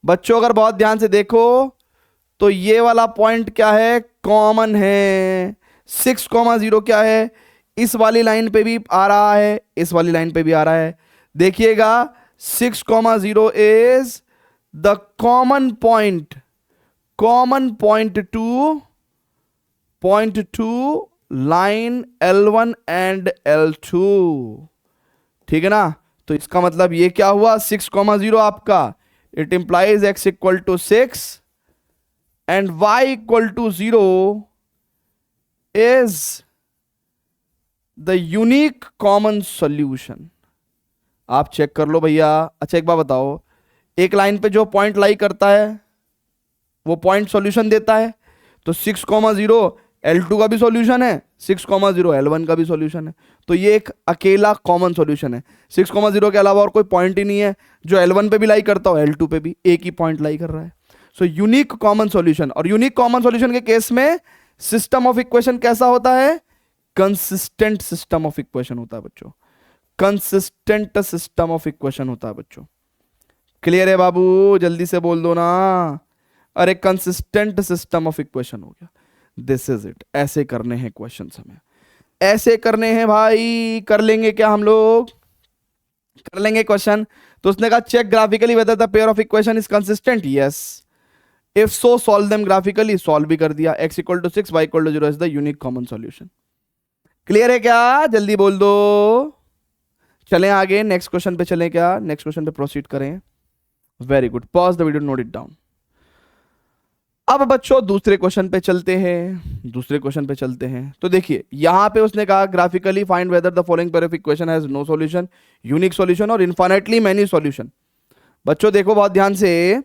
बच्चों अगर बहुत ध्यान से देखो तो ये वाला पॉइंट क्या है? कॉमन है। 6,0 क्या है? इस वाली लाइन पे भी आ रहा है, इस वाली लाइन पे भी आ रहा है। देखिएगा 6,0 is the common point two line L1 and L2, ठीक है ना? तो इसका मतलब ये क्या हुआ? 6,0 आपका, it implies x equal to 6 and y equal to 0 is the unique common solution. आप चेक कर लो भैया। अच्छा एक बात बताओ, एक लाइन पे जो पॉइंट लाई करता है वो पॉइंट सॉल्यूशन देता है, तो 6,0 L2 का भी सॉल्यूशन है, 6,0 L1 का भी सॉल्यूशन है। तो ये एक अकेला कॉमन सॉल्यूशन है। 6,0 के अलावा और कोई पॉइंट ही नहीं है जो L1 पे भी लाई करता हो, L2 पे भी एक ही पॉइंट लाई कर रहा है। So unique common solution. और यूनिक कॉमन सॉल्यूशन के केस में सिस्टम ऑफ इक्वेशन कैसा होता है? कंसिस्टेंट सिस्टम ऑफ इक्वेशन होता है बच्चों, कंसिस्टेंट सिस्टम ऑफ इक्वेशन होता है बच्चों। क्लियर है बाबू? जल्दी से बोल दो ना। अरे कंसिस्टेंट सिस्टम ऑफ इक्वेशन हो गया। This is it. ऐसे करने हैं क्वेश्चन, हमें ऐसे करने हैं भाई। कर लेंगे क्या हम लोग? कर लेंगे क्वेश्चन। तो उसने कहा check graphically whether the pair of equation is consistent. Yes, if so solve them graphically. Solve भी कर दिया। x equal to 6 y equal to 0 is the unique common solution. Clear है क्या? जल्दी बोल दो। चलें आगे, नेक्स्ट क्वेश्चन पे चलें क्या? नेक्स्ट क्वेश्चन पे प्रोसीड करें। Very good, pause the video, note it down. अब बच्चों दूसरे क्वेश्चन पे चलते हैं, दूसरे क्वेश्चन पे चलते हैं। तो देखिए यहां पे उसने कहा graphically find whether the following pair of equation has no solution, unique solution और इनफाइनाइटली मेनी सॉल्यूशन। बच्चों देखो बहुत ध्यान से,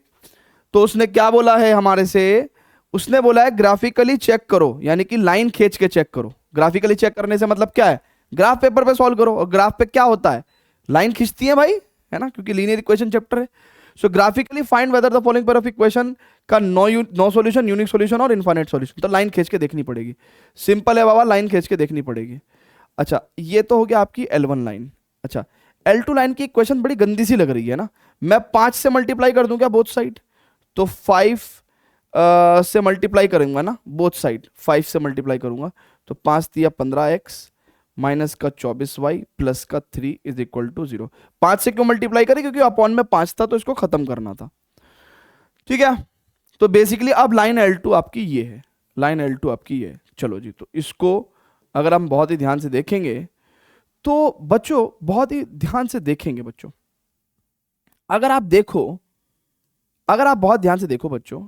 तो उसने क्या बोला है हमारे से? उसने बोला है ग्राफिकली चेक करो, यानी कि लाइन खींच के चेक करो। ग्राफिकली चेक करने से मतलब क्या है? ग्राफ पेपर पे सॉल्व करो। और ग्राफ पे क्या होता है? लाइन खींचती है भाई, है ना, क्योंकि लीनियर इक्वेशन चैप्टर है। So graphically find whether the following pair of equation का नो सॉल्यूशन, यूनिक सॉल्यूशन और इनफाइनाइट सॉल्यूशन। तो लाइन खींच के देखनी पड़ेगी। सिंपल है बाबा, लाइन खींच के देखनी पड़ेगी। अच्छा ये तो हो गया आपकी L1 लाइन। अच्छा L2 लाइन की इक्वेशन बड़ी गंदी सी लग रही है ना। मैं 5 से मल्टीप्लाई कर दूं क्या बोथ साइड? तो 5 से मल्टीप्लाई करूंगा ना बोथ साइड, 5 से मल्टीप्लाई करूंगा तो 5 दिया 15x माइनस का 24y प्लस का 3 इज इक्वल टू 0। 5 से क्यों मल्टीप्लाई करें? क्योंकि अपॉन में 5 था तो इसको खत्म करना था, ठीक है। तो बेसिकली अब लाइन L2 आपकी ये है, लाइन L2 आपकी ये है। चलो जी, तो इसको अगर हम बहुत ही ध्यान से देखेंगे तो बच्चों, बहुत ही ध्यान से देखेंगे बच्चों, अगर आप देखो, अगर आप बहुत ध्यान से देखो बच्चों,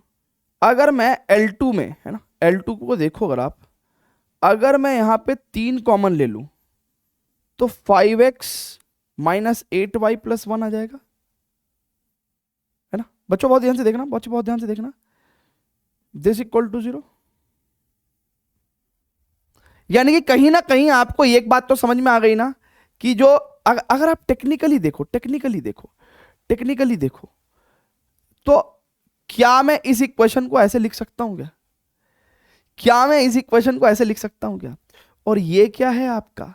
अगर मैं L2 में, है ना, L2 को देखो अगर आप, अगर मैं यहां पे 3 कॉमन ले लूं तो 5x माइनस 8y प्लस 1 आ जाएगा, है ना बच्चों? बहुत ध्यान से देखना बच्चों, बहुत ध्यान से देखना। This equal to 0। यानी कि कहीं ना कहीं आपको एक बात तो समझ में आ गई ना कि जो अगर आप टेक्निकली देखो, टेक्निकली देखो, टेक्निकली देखो, तो क्या मैं इस इक्वेशन को ऐसे लिख सकता हूं क्या? क्या मैं इस इक्वेशन को ऐसे लिख सकता हूं क्या? और ये क्या है? आपका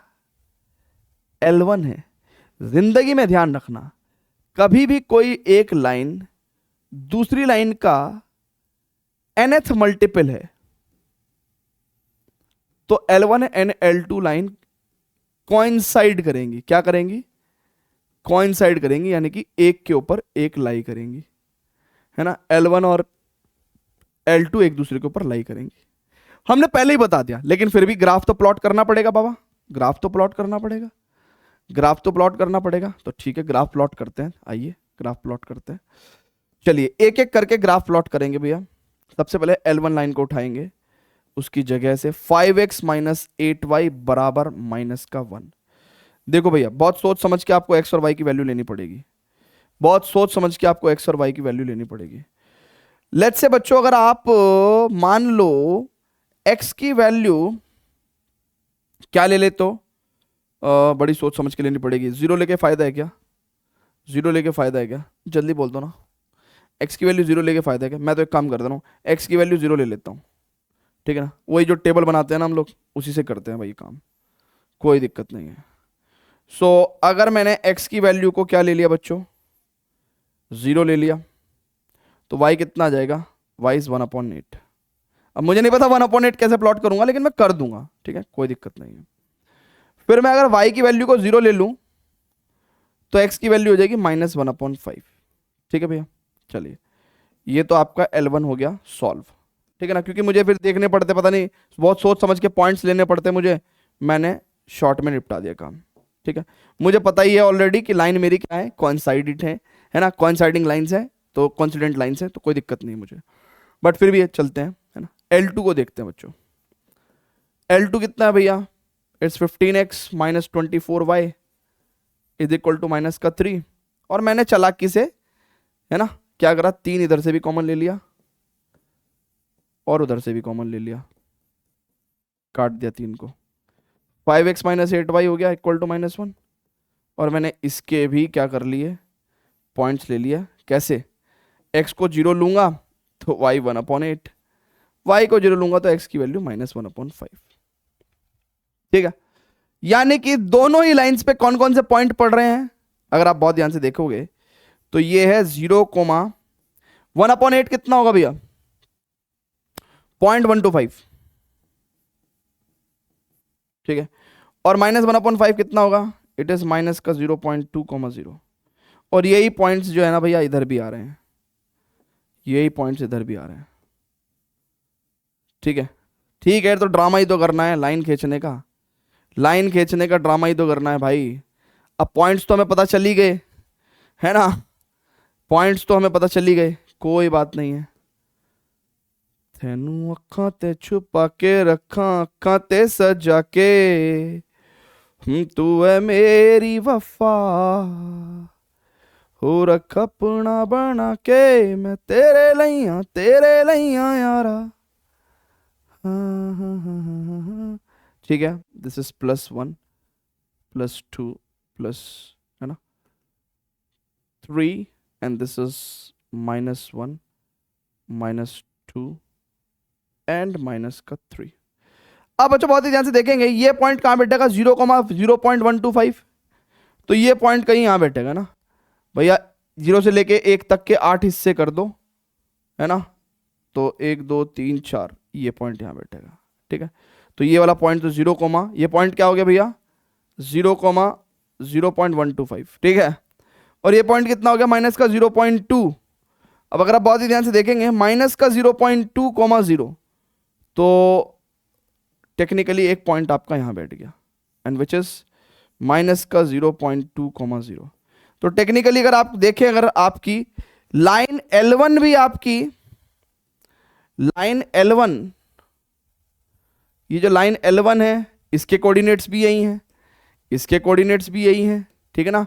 L1 है। जिंदगी में ध्यान रखना, कभी भी कोई एक लाइन दूसरी लाइन का nth मल्टीपल है तो L1 and L2 line coincide करेंगी। क्या करेंगी? कोइंसाइड करेंगी, यानी कि एक के ऊपर एक लाई करेंगी, है ना। L1 और L2 एक दूसरे के ऊपर लाई करेंगी। हमने पहले ही बता दिया, लेकिन फिर भी ग्राफ तो प्लॉट करना पड़ेगा बाबा, ग्राफ तो प्लॉट करना पड़ेगा, ग्राफ तो प्लॉट करना पड़ेगा। तो ठीक है, ग्राफ प्लॉट करते हैं। आइए ग्राफ प्लॉट करते हैं। चलिए एक एक करके ग्राफ प्लॉट करेंगे भैया। सबसे पहले L1 लाइन को उठाएंगे, उसकी जगह से 5x माइनस 8y बराबर माइनस का 1। देखो भैया, बहुत सोच समझ के आपको x और y की वैल्यू लेनी पड़ेगी, बहुत सोच समझ के आपको x और y की वैल्यू लेनी पड़ेगी। लेट्स से बच्चों, अगर आप मान लो x की वैल्यू क्या ले ले तो बड़ी सोच समझ के लेनी पड़ेगी। जीरो लेके फायदा है क्या? जीरो लेके फायदा है क्या? जल्दी बोल दो ना। x की वैल्यू जीरो लेके फायदा है क्या? मैं तो एक काम कर दे रहा हूँ, x की वैल्यू जीरो ले लेता हूँ, ठीक है ना। वही जो टेबल बनाते हैं ना हम लोग, उसी से करते हैं भाई काम, कोई दिक्कत नहीं है। सो अगर मैंने x की वैल्यू को क्या ले लिया बच्चों, जीरो ले लिया, तो y कितना आ जाएगा? y is 1/8। अब मुझे नहीं पता 1/8 कैसे प्लॉट करूंगा, लेकिन मैं कर दूंगा, ठीक है, कोई दिक्कत नहीं है। फिर मैं अगर y की वैल्यू को जीरो ले लूं तो x की वैल्यू हो जाएगी -1/5। ठीक है भैया, चलिए ये तो आपका L1 हो गया सॉल्व, ठीक है ना। क्योंकि मुझे फिर देखने पड़ते, पता नहीं बहुत सोच समझ के पॉइंट्स लेने पड़ते मुझे, मैंने शॉर्ट में निपटा दिया काम, ठीक है। मुझे पता ही है ऑलरेडी कि लाइन मेरी क्या है, कॉइंसाइडेड है ना, कॉइंसाइडिंग लाइंस है, तो कॉन्सिडेंट लाइंस है, तो कोई दिक्कत नहीं मुझे। बट फिर भी चलते हैं, है ना। L2 को देखते हैं बच्चों। L2 कितना है भैया? It's 15x minus 24y is equal to minus का 3। और मैंने चालाकी से, है ना, क्या करा, 3 इधर से भी कॉमन ले लिया और उधर से भी कॉमन ले लिया, काट दिया 3 को। 5x माइनस 8y हो गया इक्वल टू -1। और मैंने इसके भी क्या कर लिए, पॉइंट्स ले लिया। कैसे? x को जीरो लूंगा तो y 1/8, y को जीरो लूंगा तो x की वैल्यू -1/5, ठीक है। यानी कि दोनों ही लाइंस पे कौन कौन से पॉइंट पड़ रहे हैं, अगर आप बहुत ध्यान से देखोगे तो ये है 0,1/8 कितना होगा भैया? 0.125, ठीक है। और -1/5 कितना होगा? इट इज माइनस का 0.2,0। और यही पॉइंट्स जो है ना भैया इधर भी आ रहे हैं, यही पॉइंट्स इधर भी आ रहे हैं, ठीक है। ठीक है, तो ड्रामा ही तो करना है लाइन खींचने का, लाइन खींचने का ड्रामा ही तो करना है भाई। अब पॉइंट्स तो हमें पता चल ही गए, है ना, पॉइंट्स तो हमें पता चल ही गए, कोई बात नहीं है। तेनू अखां ते छुपा के रखा, अखां ते सजा के, तू है मेरी वफा, हो रख अपना बना के, मैं तेरे लइया यारा। ठीक है, दिस इज +1 +2 प्लस, है ना, 3 and this is -1 -2 and minus का 3। अब बच्चों बहुत ही ध्यान से देखेंगे, ये पॉइंट कहाँ बैठेगा? 0,0.125। तो ये पॉइंट कहीं यहाँ बैठेगा ना भैया। 0 से लेके 1 तक के 8 हिस्से कर दो, है ना, तो 1 2 3 4, ये पॉइंट यहाँ बैठेगा, ठीक है। तो ये वाला पॉइंट तो 0, ये पॉइंट क्या हो गया भैया? 0,0.125, ठीक है। और ये पॉइंट कितना हो गया? माइनस का 0.2। अब अगर आप बहुत ही ध्यान से देखेंगे, माइनस का 0.2,0, तो टेक्निकली एक पॉइंट आपका यहां बैठ गया, एंड विच इज माइनस का 0.2,0। तो टेक्निकली अगर आप देखें, अगर आपकी लाइन L1 भी आपकी, लाइन L1, ये जो लाइन L1 है, इसके कोऑर्डिनेट्स भी यही हैं, इसके कोऑर्डिनेट्स भी यही हैं, ठीक है ना।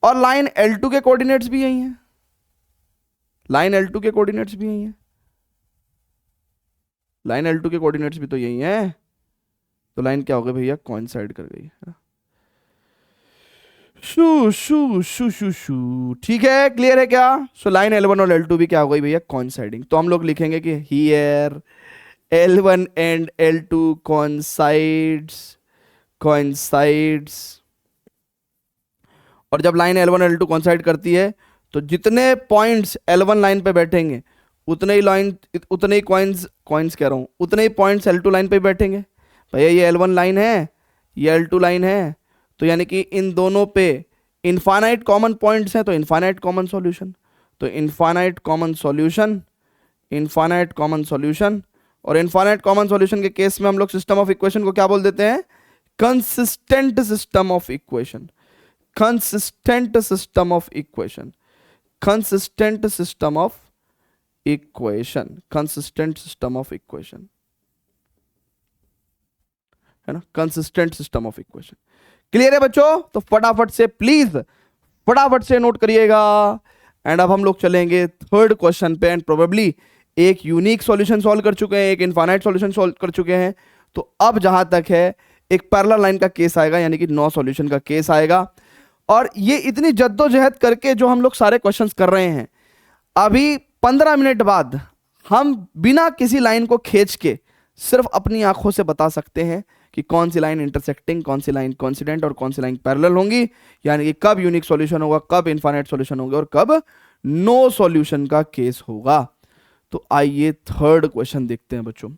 और लाइन L2 के कोऑर्डिनेट्स भी यही हैं, लाइन L2 के कोऑर्डिनेट्स भी यही हैं, लाइन L2 के कोऑर्डिनेट्स भी तो यही हैं। तो लाइन क्या हो गई भैया? कोइंसाइड कर गई, है ना। शू शू शू शू शू, ठीक है, क्लियर है क्या? सो लाइन L1 और L2 भी क्या हो गई भैया? कोइंसाइडिंग। तो हम लोग लिखेंगे कि here L1 and L2 coincides. और जब लाइन L1 L2 कोइंसाइड करती है, तो जितने पॉइंट्स L1 लाइन पे बैठेंगे उतने ही कॉइंस कह रहा हूं, उतने ही पॉइंट्स L2 लाइन पे बैठेंगे। भैया ये L1 लाइन है, ये L2 लाइन है, तो यानी कि इन दोनों पे इनफाइनाइट कॉमन पॉइंट्स हैं, तो इनफाइनाइट कॉमन सॉल्यूशन, तो infinite common solution, infinite common solution. और इनफाइनाइट कॉमन सॉल्यूशन के केस में हम लोग सिस्टम ऑफ इक्वेशन को क्या बोल देते हैं? Consistent system of equation, consistent system of equation, consistent system of equation, consistent system of equation. है ना, consistent system of equation. Clear है बच्चों? तो फटाफट से प्लीज फटाफट से नोट करिएगा। एंड अब हम लोग चलेंगे थर्ड क्वेश्चन पे। एंड प्रोबेबली एक यूनिक सॉल्यूशन सॉल्व कर चुके हैं, एक इनफाइनाइट सॉल्यूशन सॉल्व कर चुके हैं। तो अब जहां तक है एक पैरेलल लाइन का केस आएगा, यानी कि नो सॉल्यूशन का केस आएगा। और ये इतनी जद्दोजहद करके जो हम लोग सारे क्वेश्चंस कर रहे हैं, अभी 15 मिनट बाद हम बिना किसी लाइन को खींच के सिर्फ अपनी आंखों से बता सकते हैं कि कौन सी लाइन इंटरसेक्टिंग, कौन सी लाइन कोइंसिडेंट और कौन सी लाइन पैरेलल होंगी, यानी कि कब यूनिक सॉल्यूशन होगा, कब इनफाइनाइट सॉल्यूशन होगा और कब नो सॉल्यूशन का केस होगा। तो आइए थर्ड क्वेश्चन देखते हैं बच्चों।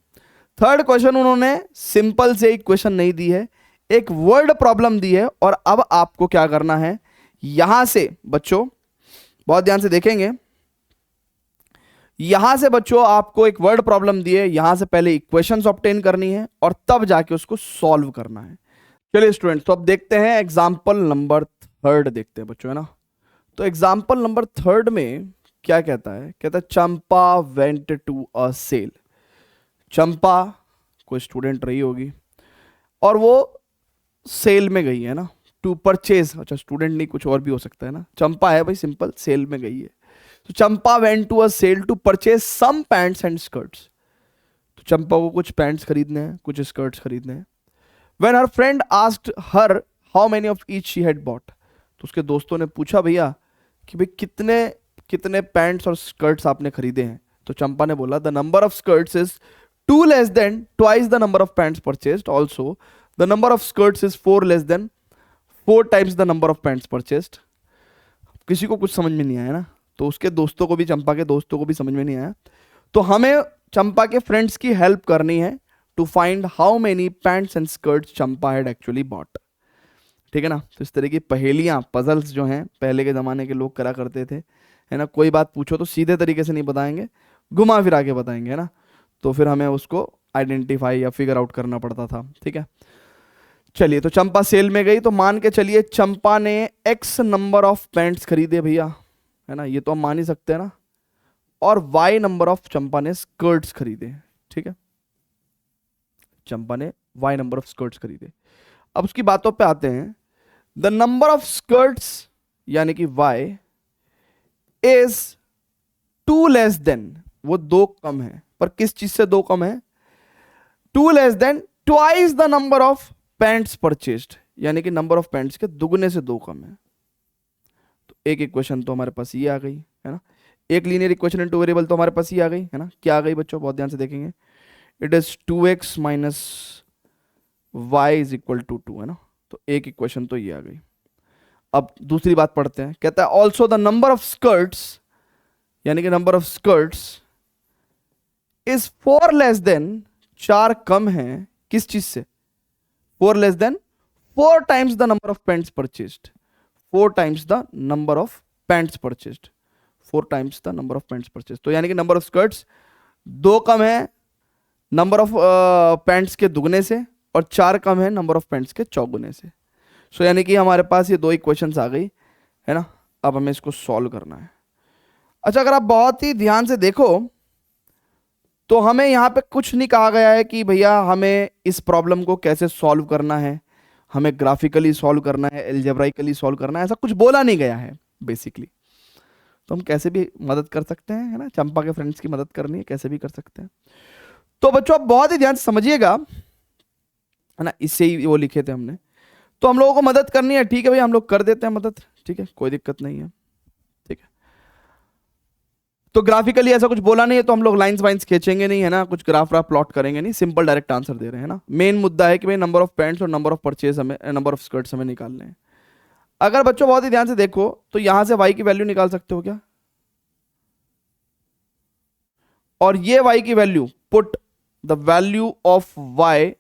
थर्ड क्वेश्चन उन्होंने सिंपल से एक क्वेश्चन नहीं दी है, एक वर्ड प्रॉब्लम दी है। और अब आपको क्या करना है, यहां से बच्चों बहुत ध्यान से देखेंगे, यहां से बच्चों आपको एक वर्ड प्रॉब्लम दी है, यहां से पहले इक्वेशंस ऑब्टेन करनी है और तब जाके उसको सॉल्व करना है। चलिए स्टूडेंट्स, तो अब देखते हैं एग्जाम्पल नंबर थर्ड देखते हैं बच्चों, है ना। तो एग्जाम्पल नंबर थर्ड में क्या कहता है, कहता है चंपा वेंट टू अ सेल। चंपा कोई स्टूडेंट रही होगी और वो सेल में गई है ना, टू परचेज। अच्छा स्टूडेंट नहीं, कुछ और भी हो सकता है ना, चंपा है भाई, सिंपल, सेल में गई है। तो Champa went to a sale to purchase some pants and skirts. तो चंपा को कुछ पैंट्स खरीदने हैं, कुछ स्कर्ट्स खरीदने हैं। When her friend asked her how many of each she had bought. तो उसके दोस्तों ने पूछा भैया कि भाई कितने कितने पैंट्स और स्कर्ट्स आपने खरीदे हैं। तो चंपा ने बोला the number of skirts is 2 less than twice the number of pants purchased. Also, the number of skirts is 4 less than 4 times the number of pants purchased. किसी को कुछ समझ में नहीं आया ना, तो उसके दोस्तों को भी, चंपा के दोस्तों को भी समझ में नहीं आया। तो हमें चंपा के फ्रेंड्स की हेल्प करनी है to find how many pants and skirts Champa had actually bought. ठीक है ना। तो इस तरह की पहेलियां, पजल्स जो हैं पहले के ज़माने के लोग करा करते थे, है ना। कोई बात पूछो तो सीधे तरीके से नहीं बताएंगे, घुमा फिरा के बताएंगे, है ना। तो फिर हमें उसको आइडेंटिफाई या फिगर आउट करना पड़ता था। ठीक है, चलिए। तो चंपा सेल में गई, तो मान के चलिए चंपा ने एक्स नंबर ऑफ पैंट्स खरीदे भैया, है ना, ये तो हम मान ही सकते हैं ना। और वाई नंबर ऑफ चंपा ने स्कर्ट्स खरीदे। ठीक है, चंपा ने वाई नंबर ऑफ स्कर्ट्स खरीदे। अब उसकी बातों पे आते हैं। द नंबर ऑफ स्कर्ट्स यानी कि वाई इज 2 less than, वो 2 कम है, पर किस चीज से 2 कम है, 2 less than twice the number of pants purchased, यानी कि नंबर ऑफ पैंट्स के दुगने से 2 कम है। तो एक इक्वेशन तो हमारे पास ये आ गई, है ना। एक लीनियर इक्वेशन इन 2 वेरिएबल तो हमारे पास ये आ गई, है ना। क्या आ गई बच्चों, बहुत ध्यान से देखेंगे। It is 2x minus y is equal to 2, है ना। तो एक इक्वेशन तो ये आ गई। अब दूसरी बात पढ़ते हैं। कहता है also the number of skirts, यानी कि number of skirts is 4 less than, 4 कम है किस चीज से, 4 less than 4 times the number of pants purchased, 4 times the number of pants purchased, 4 times the number of pants purchased। तो यानी कि number of skirts 2 कम है नंबर ऑफ पैंट्स के दुगने से, और 4 कम है नंबर ऑफ पैंट्स के चौगुने से। सो यानी कि हमारे पास ये 2 इक्वेशंस आ गई, है ना। अब हमें इसको सॉल्व करना है। अच्छा, अगर आप बहुत ही ध्यान से देखो तो हमें यहाँ पे कुछ नहीं कहा गया है कि भैया हमें इस प्रॉब्लम को कैसे सॉल्व करना है, हमें ग्राफिकली सॉल्व करना है, एल्जेब्राइकली सॉल्व करना है, ऐसा कुछ बोला नहीं गया है बेसिकली। तो हम कैसे भी मदद कर सकते हैं, है ना। चंपा के फ्रेंड्स की मदद करनी है, कैसे भी कर सकते हैं। तो बच्चों आप बहुत ही ध्यान से समझिएगा, है ना। इससे ही वो लिखे थे हमने। तो हम लोगों को मदद करनी है, ठीक है भाई, हम लोग कर देते हैं मदद, ठीक है, कोई दिक्कत नहीं है। ठीक है, तो ग्राफिकली ऐसा कुछ बोला नहीं है, तो हम लोग लाइंस वाइंस खींचेंगे नहीं, है ना, कुछ ग्राफ व्राफ प्लॉट करेंगे नहीं, सिंपल डायरेक्ट आंसर दे रहे हैं ना। मेन मुद्दा है कि भाई नंबर ऑफ पैंट्स और नंबर ऑफ परचेज हमें, नंबर ऑफ स्कर्ट्स हमें निकालने हैं। अगर बच्चों बहुत ही ध्यान से देखो तो यहां से y की वैल्यू निकाल सकते हो क्या, और ये y की value, put the value of y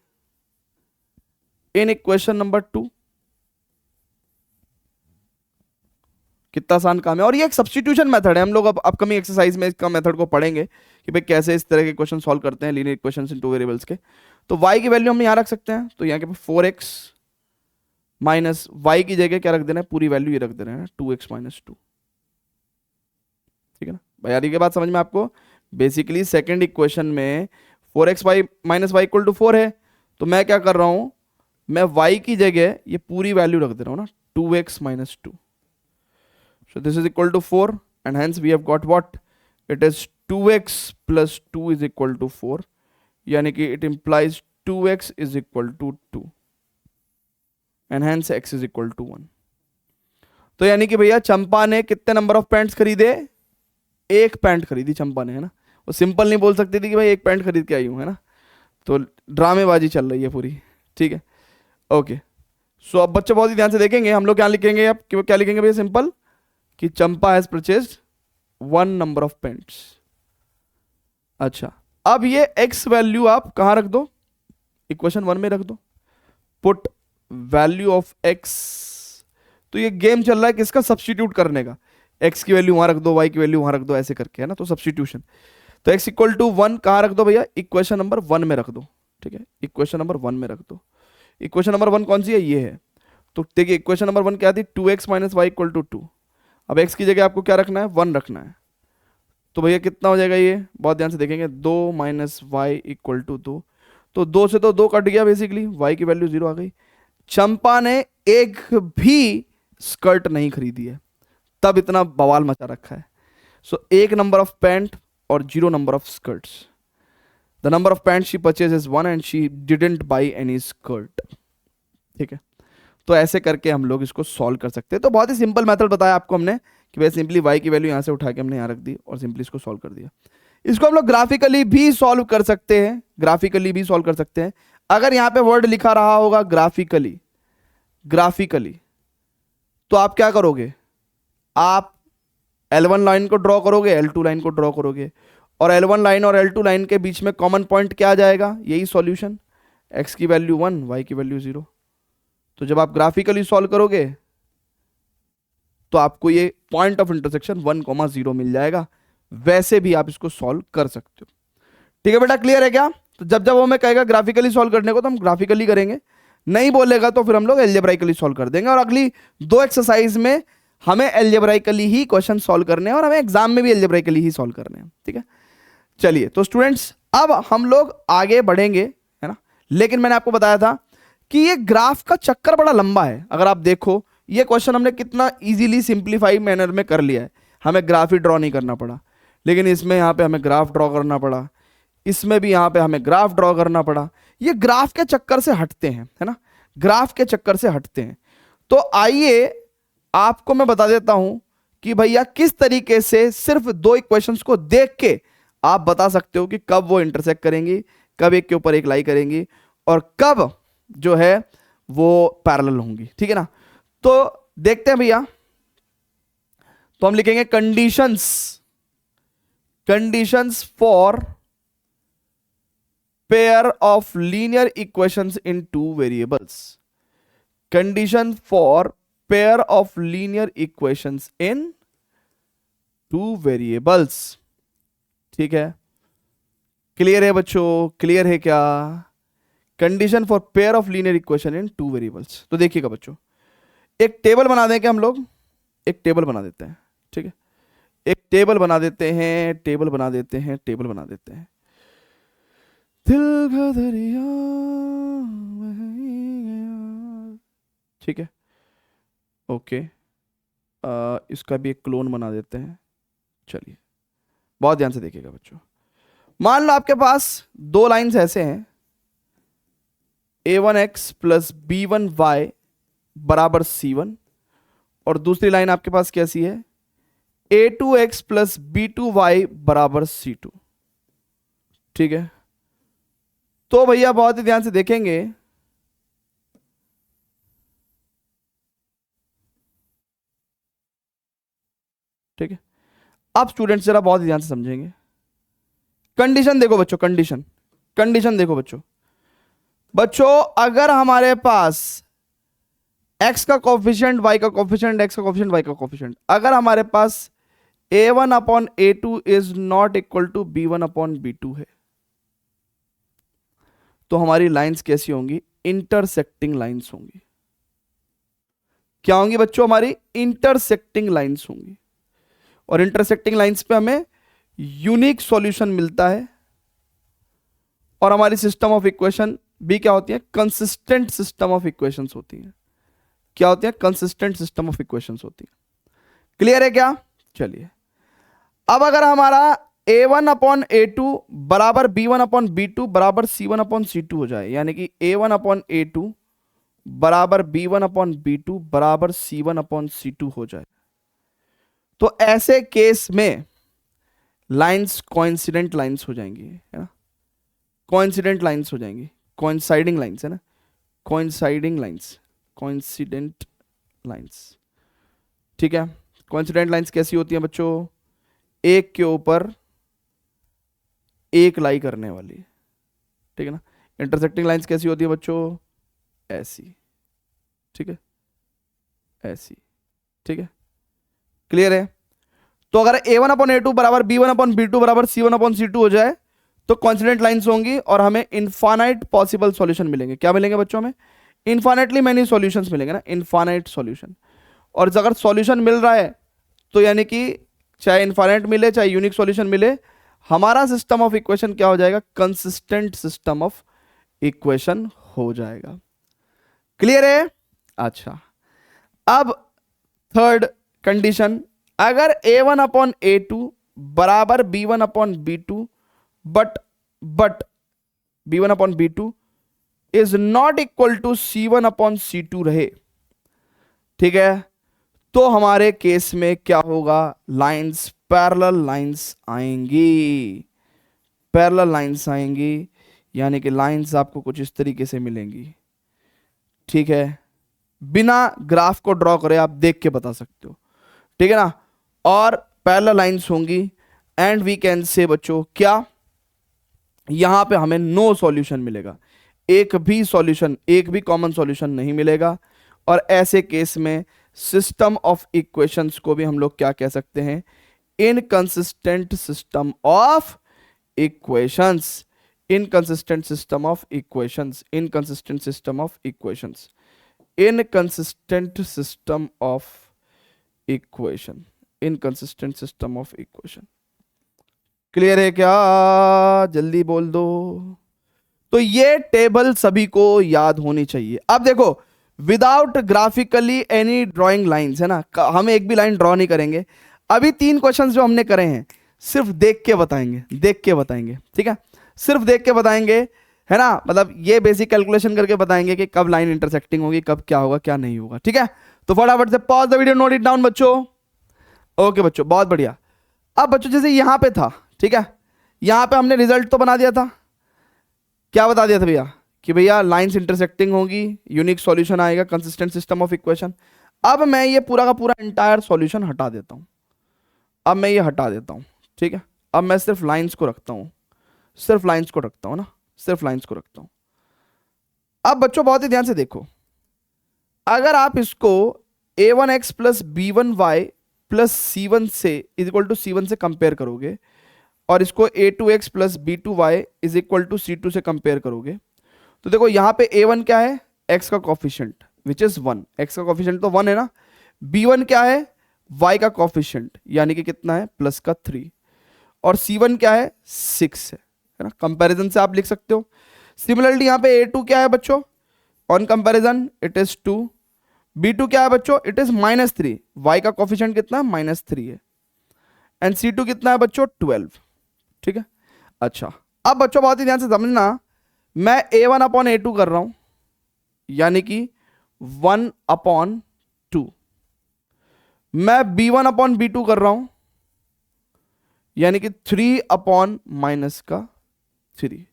in equation number 2। कितना आसान काम है। और ये एक सब्स्टिट्यूशन मेथड है, हम लोग अब अपकमिंग एक्सरसाइज में इसका मेथड को पढ़ेंगे कि भाई कैसे इस तरह के क्वेश्चन सॉल्व करते हैं, लीनियर इक्वेशंस इन 2 वेरिएबल्स के। तो y की वैल्यू हम यहाँ रख सकते हैं, तो यहाँ के 4x माइनस y की जगह क्या रख देना है, पूरी वैल्यू ये रख देना है 2x माइनस 2। ठीक है ना भाई, यार ये बात समझ में आपको। बेसिकली सेकेंड इक्वेशन में 4x minus Y equal to 4 है, तो मैं क्या कर रहा हूं, मैं y की जगह ये पूरी वैल्यू रख दे रहा हूं ना, 2x minus 2. So this is equal to 4 and hence we have got what? It is 2x plus 2 is equal to 4. यानी कि it implies 2x is equal to 2 and hence x is equal to 1. तो यानी कि भैया चंपा ने कितने number of pants खरीदे? एक पैंट खरीदी चंपा ने, है ना. वो सिंपल नहीं बोल सकती थी कि भाई एक पैंट खरीद के आई हूं, है ना. तो ड्रामेबाजी चल रही है पूरी. ठीक है, ओके. सो अब बच्चे बहुत ही ध्यान से देखेंगे. हम लोग क्या लिखेंगे अब, क्या लिखेंगे भैया? सिंपल कि Champa has purchased 1 number of pants. अच्छा, अब ये x वैल्यू आप कहां रख दो? इक्वेशन 1 में रख दो. Put value of x. तो ये गेम चल रहा है किसका? सब्स्टिट्यूट करने का. x की वैल्यू वहां रख दो, y की वैल्यू वहां रख दो, ऐसे करके, है ना. तो सब्स्टिट्यूशन. तो x इक्वल टू 1 कहां रख दो भैया? इक्वेशन नंबर 1 में रख दो. ठीक है, इक्वेशन नंबर 1 में रख दो. इक्वेशन नंबर 1 कौन सी है? ये है. तो देखिए इक्वेशन नंबर 1 क्या थी? 2x minus Y equal to 2. अब x की जगह आपको क्या रखना है? 1 रखना है. तो भैया कितना हो जाएगा ये? बहुत ध्यान से देखेंगे. 2 माइनस वाई इक्वल टू 2. तो 2 से तो 2 कट गया बेसिकली, y की वैल्यू 0 आ गई. चंपा ने एक भी स्कर्ट नहीं खरीदी है, तब इतना बवाल मचा रखा है. सो 1 नंबर ऑफ पैंट और 0 number of skirts. The number of pant she purchase is 1 and she didn't by any skirt. ठीक है, तो ऐसे करके हम लोग इसको सॉल्व कर सकते हैं. तो बहुत ही सिंपल मेथड बताया आपको हमने कि भाई सिंपली y की वैल्यू यहाँ से उठा के हमने यहाँ रख दी और सिंपली इसको सॉल्व कर दिया. इसको हम लोग ग्राफिकली भी सॉल्व कर सकते हैं, ग्राफिकली भी सॉल्व कर सकते हैं. अगर यहाँ पे वर्ड लिखा रहा होगा ग्राफिकली, ग्राफिकली, तो आप क्या करोगे? आप L1 लाइन को ड्रॉ करोगे, L2 लाइन को ड्रॉ करोगे, और L1 लाइन और L2 लाइन के बीच में कॉमन पॉइंट क्या आ जाएगा? यही सॉल्यूशन. x की वैल्यू 1, y की वैल्यू 0. तो जब आप ग्राफिकली सॉल्व करोगे तो आपको ये पॉइंट ऑफ इंटरसेक्शन 1,0 मिल जाएगा. वैसे भी आप इसको सॉल्व कर सकते हो. ठीक है बेटा, क्लियर है क्या? तो जब जब वो हमें कहेगा ग्राफिकली सॉल्व करने को तो हम ग्राफिकली करेंगे, नहीं बोलेगा तो फिर हम लोग एल्जेब्राइकली सॉल्व कर देंगे. और अगली 2 एक्सरसाइज में हमें एल्जेब्राइकली ही क्वेश्चन सॉल्व करने हैं और हमें एग्जाम में भी एल्जेब्राइकली ही सॉल्व करने हैं. ठीक है, चलिए. तो स्टूडेंट्स अब हम लोग आगे बढ़ेंगे, है ना. लेकिन मैंने आपको बताया था कि ये ग्राफ का चक्कर बड़ा लंबा है. अगर आप देखो ये क्वेश्चन हमने कितना इजीली सिंप्लीफाई मैनर में कर लिया है. हमें ग्राफ ही ड्रॉ नहीं करना पड़ा, लेकिन इसमें यहाँ पे हमें ग्राफ ड्रॉ करना पड़ा, इसमें भी यहाँ पे हमें ग्राफ ड्रॉ करना पड़ा. ये ग्राफ के चक्कर से हटते हैं, है ना, ग्राफ के चक्कर से हटते हैं. तो आइए आपको मैं बता देता हूं कि भैया किस तरीके से सिर्फ 2 इक्वेशंस को देख के आप बता सकते हो कि कब वो इंटरसेक्ट करेंगी, कब एक के ऊपर एक लाई करेंगी और कब जो है वो पैरेलल होंगी. ठीक है ना. तो देखते हैं भैया. तो हम लिखेंगे conditions, conditions for pair of linear equations in 2 variables. Condition for pair of linear equations in 2 variables. ठीक है, क्लियर है बच्चों? क्लियर है क्या? Condition for pair of linear equation in 2 variables. तो देखिएगा बच्चों, एक टेबल बना दें क्या हम लोग? एक टेबल बना देते हैं. ठीक है, एक टेबल बना देते हैं, टेबल बना देते हैं, टेबल बना देते हैं. दिल का दरिया बह गया. ठीक है, ओके. इसका भी एक क्लोन बना देते हैं. चलिए बहुत ध्यान से देखिएगा बच्चों. मान लो आपके पास 2 लाइंस ऐसे हैं, a1x प्लस b1y बराबर c1, और दूसरी लाइन आपके पास कैसी है? a2x प्लस b2y बराबर c2. ठीक है, तो भैया बहुत ही ध्यान से देखेंगे. ठीक है, अब स्टूडेंट्स जरा बहुत ही ध्यान से समझेंगे. कंडीशन देखो बच्चों, कंडीशन, कंडीशन देखो बच्चों. बच्चों अगर हमारे पास x का कोफिशिएंट, y का कोफिशिएंट, x का कोफिशिएंट, y का कोफिशिएंट, अगर हमारे पास a1 upon a2 is not equal to b1 upon b2 है, तो हमारी लाइंस कैसी होंगी? इंटरसेक्टिंग लाइंस होंगी. क्या होंगी बच्चों? हमारी इंटरसेक्टिंग लाइंस होंगी. और इंटरसेक्टिंग लाइंस पे हमें यूनिक सॉल्यूशन मिलता है और हमारी सिस्टम ऑफ इक्वेशन बी क्या होती है? कंसिस्टेंट सिस्टम ऑफ इक्वेशंस होती है। क्या होती है? कंसिस्टेंट सिस्टम ऑफ इक्वेशंस होती है। क्लियर है क्या? चलिए, अब अगर हमारा a1 अपॉन a2 बराबर b1 अपॉन b2 बराबर c1 अपॉन c2 हो जाए, यानी कि a1 अपॉन a2 बराबर b1 अपॉन b2 बराबर c1 अपॉन c2 हो जाए, तो ऐसे केस में लाइंस कोइंसिडेंट लाइंस हो जाएंगी, है ना? कोइंसिडेंट लाइंस हो जाएंगी, कोइंसाइडिंग लाइंस, है ना? कोइंसाइडिंग लाइंस, कोइंसिडेंट लाइंस, ठीक है। कोइंसिडेंट लाइंस कैसी होती हैं बच्चों? एक के ऊपर एक लाई करने वाली, ठीक है ना। इंटरसेक्टिंग लाइंस कैसी होती है बच्चों? ऐसी, ठीक है, ऐसी, ठीक है। क्लियर है? तो अगर a1 अपॉन a2 बराबर b1 अपॉन b2 बराबर c1 अपॉन c2 हो जाए तो कॉन्स्टेंट लाइंस होंगी और हमें इनफाइनाइट पॉसिबल सॉल्यूशन मिलेंगे। क्या मिलेंगे बच्चों? हमें इनफाइनाइटली मैनी सॉल्यूशंस मिलेंगे ना, इनफाइनाइट सॉल्यूशन। और अगर सॉल्यूशन मिल रहा है तो यानी कि चाहे इनफाइनाइट मिले चाहे यूनिक सॉल्यूशन मिले, हमारा सिस्टम ऑफ इक्वेशन क्या हो जाएगा? कंसिस्टेंट सिस्टम ऑफ इक्वेशन हो जाएगा। क्लियर है? अच्छा, अब थर्ड कंडीशन, अगर a1 अपॉन a2 बराबर b1 upon b2 but b1 upon b2 is not equal to c1 upon c2 रहे, ठीक है, तो हमारे केस में क्या होगा? लाइंस पैरेलल लाइंस आएंगी, पैरेलल लाइंस आएंगी, यानी कि लाइंस आपको कुछ इस तरीके से मिलेंगी, ठीक है। बिना ग्राफ को ड्रॉ करे आप देख के बता सकते हो, ठीक है ना। और पैरेलल लाइंस होंगी एंड वी कैन से बच्चों क्या, यहां पे हमें नो सॉल्यूशन मिलेगा, एक भी सॉल्यूशन, एक भी कॉमन सॉल्यूशन नहीं मिलेगा। और ऐसे केस में सिस्टम ऑफ इक्वेशंस को भी हम लोग क्या कह सकते हैं? Inconsistent system of equations, inconsistent system of equations, inconsistent system of equations, inconsistent system of equation, inconsistent system of equation. Clear है क्या? जल्दी बोल दो। तो ये टेबल सभी को याद होनी चाहिए। अब देखो, without graphically any drawing lines, है ना, हम एक भी लाइन ड्रॉ नहीं करेंगे। अभी 3 क्वेश्चंस जो हमने करे हैं सिर्फ देख के बताएंगे, देख के बताएंगे, ठीक है, सिर्फ देख के बताएंगे, है ना। मतलब ये बेसिक कैलकुलेशन करके बताएंगे कि कब लाइन इंटरसेक्टिंग होगी, कब क्या होगा क्या नहीं होगा, ठीक है। तो फटाफट से pause the video, note it down बच्चों। ओके बच्चों, बहुत बढ़िया। अब बच्चों जैसे यहां पे था, ठीक है, यहां पे हमने रिजल्ट तो बना दिया था, क्या बता दिया था भैया कि भैया लाइंस इंटरसेक्टिंग होगी, यूनिक सॉल्यूशन आएगा, कंसिस्टेंट सिस्टम ऑफ इक्वेशन। अब मैं ये पूरा का पूरा एंटायर सॉल्यूशन हटा देता हूं, अब मैं ये हटा देता हूं, ठीक है। अब मैं सिर्फ लाइंस को रखता हूं, सिर्फ लाइंस को रखता हूं ना, सिर्फ लाइंस को रखता हूं। अब बच्चों बहुत ही ध्यान से देखो, अगर आप इसको a1x plus b1y plus c1 से इज इक्वल टू c1 से कंपेयर करोगे और इसको a2x plus b2y is equal to c2 से कंपेयर करोगे, तो देखो यहां पे a1 क्या है? x का कॉफिशिएंट विच इज 1, x का कॉफिशिएंट तो 1 है ना। b1 क्या है? y का कॉफिशिएंट, यानी कि कितना है? प्लस का 3। और c1 क्या है? 6 है ना। कंपैरिजन से आप लिख सकते हो। सिमिलरली यहां पे a2 क्या है बच्चों? On comparison it is 2। b2 क्या है बच्चों? इट इज -3, y का कॉफिशिएंट कितना है? -3 है। एंड c2 कितना है बच्चों? 12, ठीक है। अच्छा, अब बच्चों बहुत ही ध्यान से समझना, मैं a1 अपॉन a2 कर रहा हूं, यानी कि 1/2। मैं b1 अपॉन b2 कर रहा हूं, यानी कि 3 अपॉन -3।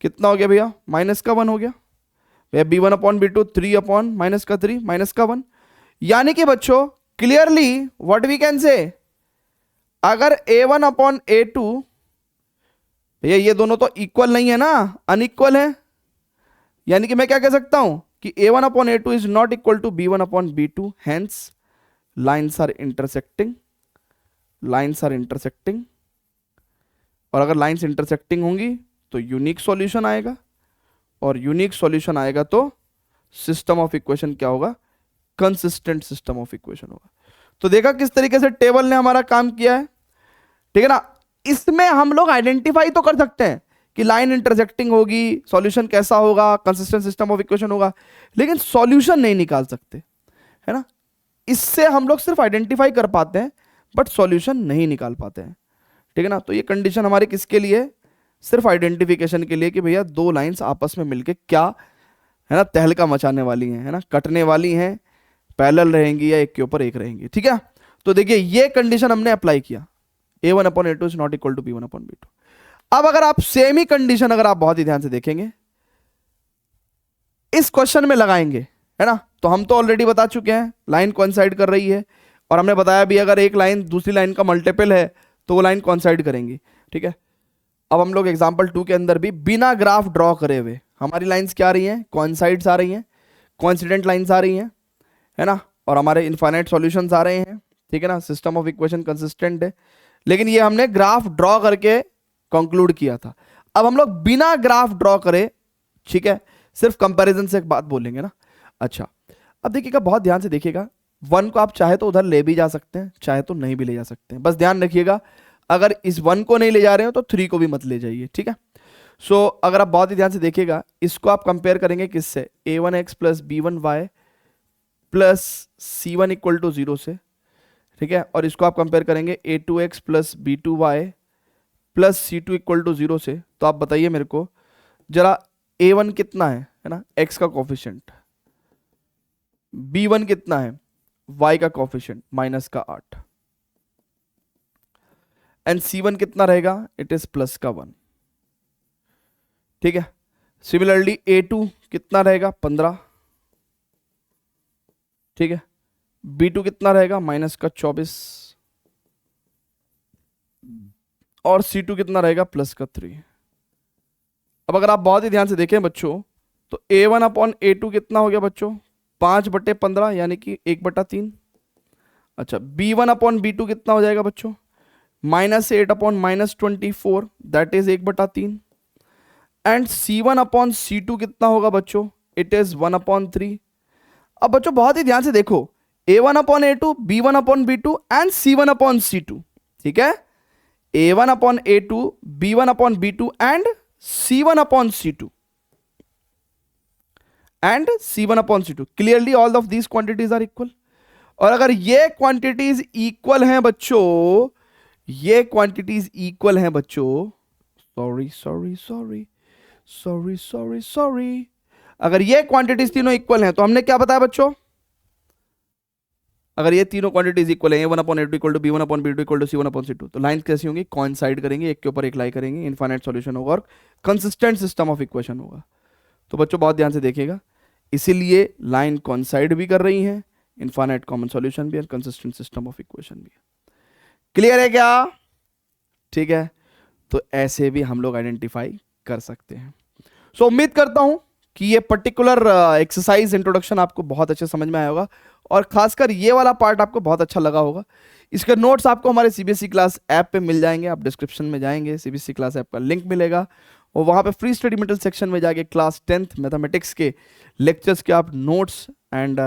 कितना हो गया भैया? -1 हो गया भैया। b1 अपॉन b2 3 अपॉन -3 -1, यानी कि बच्चों clearly what we can say, अगर a1 अपॉन a2, भैया ये दोनों तो इक्वल नहीं है ना, अनइक्वल है, यानी कि मैं क्या कह सकता हूं कि a1 upon a2 is not equal to b1 upon b2, hence lines are intersecting, lines are intersecting. और अगर लाइन्स इंटरसेक्टिंग होंगी तो यूनिक सॉल्यूशन आएगा, और यूनिक सॉल्यूशन आएगा तो सिस्टम ऑफ इक्वेशन क्या होगा? कंसिस्टेंट सिस्टम ऑफ इक्वेशन होगा। तो देखा किस तरीके से टेबल ने हमारा काम किया है, ठीक है ना। इसमें हम लोग आइडेंटिफाई तो कर सकते हैं कि लाइन इंटरसेक्टिंग होगी, सॉल्यूशन कैसा होगा, कंसिस्टेंट सिस्टम ऑफ इक्वेशन होगा, लेकिन सॉल्यूशन नहीं निकाल सकते, है ना। इससे हम लोग सिर्फ आइडेंटिफाई कर पाते हैं बट सॉल्यूशन नहीं निकाल पाते हैं, ठीक है ना। तो ये कंडीशन हमारी किसके लिए, सिर्फ आइडेंटिफिकेशन के लिए कि भैया दो लाइंस आपस में मिलके क्या, है ना, तहलका मचाने वाली हैं, है ना, कटने वाली हैं, पैरेलल रहेंगी या एक के ऊपर एक रहेंगी, ठीक है। तो देखिए ये कंडीशन हमने अप्लाई किया, a1/a2 is not equal to b1/b2। अब अगर आप सेम ही कंडीशन अगर आप बहुत ही ध्यान से देखेंगे इस क्वेश्चन में लगाएंगे, है ना, तो हम तो ऑलरेडी बता चुके हैं लाइन कोइंसाइड कर रही है, और हमने बताया भी अगर एक लाइन दूसरी लाइन का मल्टीपल है तो वो लाइन कोइंसाइड करेंगी, ठीक है। अब हम लोग एग्जांपल 2 के अंदर भी बिना ग्राफ ड्रॉ करे हुए हमारी लाइंस क्या आ रही हैं, कोइंसाइड्स आ रही हैं, कोइंसिडेंट लाइंस आ रही हैं, है ना, और हमारे इनफाइनाइट सॉल्यूशंस आ रहे हैं, ठीक है ना, सिस्टम ऑफ इक्वेशन कंसिस्टेंट है, लेकिन ये हमने ग्राफ ड्रॉ करके कंक्लूड किया था। अब हम लोग बिना ग्राफ ड्रॉ करे, ठीक है, सिर्फ कंपैरिजन से एक बात बोलेंगे ना। अच्छा, अब देखिएगा बहुत ध्यान से देखिएगा, 1 को आप चाहे तो उधर ले भी जा सकते हैं, चाहे तो नहीं भी ले जा सकते हैं, बस ध्यान रखिएगा अगर इस 1 को नहीं ले जा रहे हो तो 3 को भी मत ले जाइए, ठीक है। सो अगर आप बहुत ही ध्यान से देखिएगा इसको आप कंपेयर करेंगे किससे, a1x plus b1y plus c1 equal to 0 से, ठीक है, और इसको आप कंपेयर करेंगे a2x plus b2y plus c2 equal to 0 से। तो आप बताइए मेरे को जरा a1 कितना है ना, x का कोफिशिएंट, b1 कितना है, y का कोफिशिएंट -8, एंड c1 कितना रहेगा, इट इज +1, ठीक है। सिमिलरली a2 कितना रहेगा, 15, ठीक है, b2 कितना रहेगा, -24, और c2 कितना रहेगा, +3। अब अगर आप बहुत ही ध्यान से देखें बच्चों तो a1/a2 कितना हो गया बच्चों, 5/15 यानी कि 1/3। अच्छा, b1/b2 कितना हो जाएगा बच्चों, -8/-24 दैट इज 1/3, एंड c1/c2 कितना होगा बच्चों, इट इज 1/3। अब बच्चों बहुत ही ध्यान से देखो, a1/a2, b1/b2 एंड c1/c2, ठीक है, a1/a2, b1/b2 and c1/c2 and c1/c2, clearly all of these quantities are equal. और अगर ये क्वांटिटीज इक्वल हैं बच्चों, ये क्वांटिटीज इक्वल हैं बच्चों, सॉरी, अगर ये क्वांटिटीज तीनों इक्वल हैं तो हमने क्या बताया बच्चों, अगर ये तीनों क्वांटिटीज इक्वल है, a1/a2 equal to b1/b2 equal to c1/c2, तो लाइन कैसी होंगी, कोइंसाइड करेंगे, एक के ऊपर एक लाई करेंगे, इनफाइनाइट सॉल्यूशन होगा और कंसिस्टेंट सिस्टम ऑफ इक्वेशन होगा। तो बच्चों बहुत ध्यान से देखिएगा, इसीलिए लाइन कोइंसाइड भी कर रही है, इनफाइनाइट कॉमन सॉल्यूशन भी है, कंसिस्टेंट सिस्टम ऑफ इक्वेशन भी है। क्लियर है क्या, ठीक है। तो ऐसे भी हम लोग आइडेंटिफाई कर सकते हैं। सो उम्मीद करता हूं कि ये पर्टिकुलर एक्सरसाइज इंट्रोडक्शन आपको बहुत अच्छे समझ में आया होगा, और खासकर ये वाला पार्ट आपको बहुत अच्छा लगा होगा। इसके नोट्स आपको हमारे सीबीएसई क्लास ऐप पे मिल जाएंगे, आप डिस्क्रिप्शन में जाएंगे, सीबीएसई क्लास ऐप का लिंक मिलेगा, और वहाँ पे फ्री स्टडी मटेरियल सेक्शन में जाके क्लास 10th मैथमेटिक्स के लेक्चर्स के आप नोट्स एंड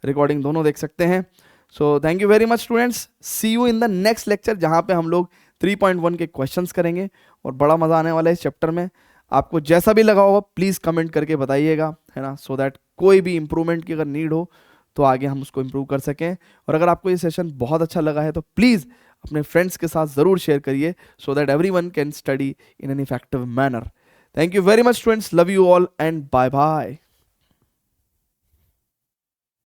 रिकॉर्डिंग दोनों देख सकते हैं। So thank you very much students, see you in the next lecture, जहाँ पे हम लोग 3.1 के क्वेश्चंस करेंगे, और बड़ा मजा आने वाला है इस चैप्टर में। आपको जैसा भी लगा होगा प्लीज़ कमेंट करके बताइएगा, है ना, सो दैट कोई भी इंप्रूवमेंट की अगर नीड हो तो आगे हम उसको इंप्रूव कर सकें। और अगर आपको ये सेशन बहुत अच्छा लगा है तो प्लीज़ अपने फ्रेंड्स के साथ ज़रूर शेयर करिए, so that everyone can study in an effective manner. Thank you very much students, love you all and bye bye.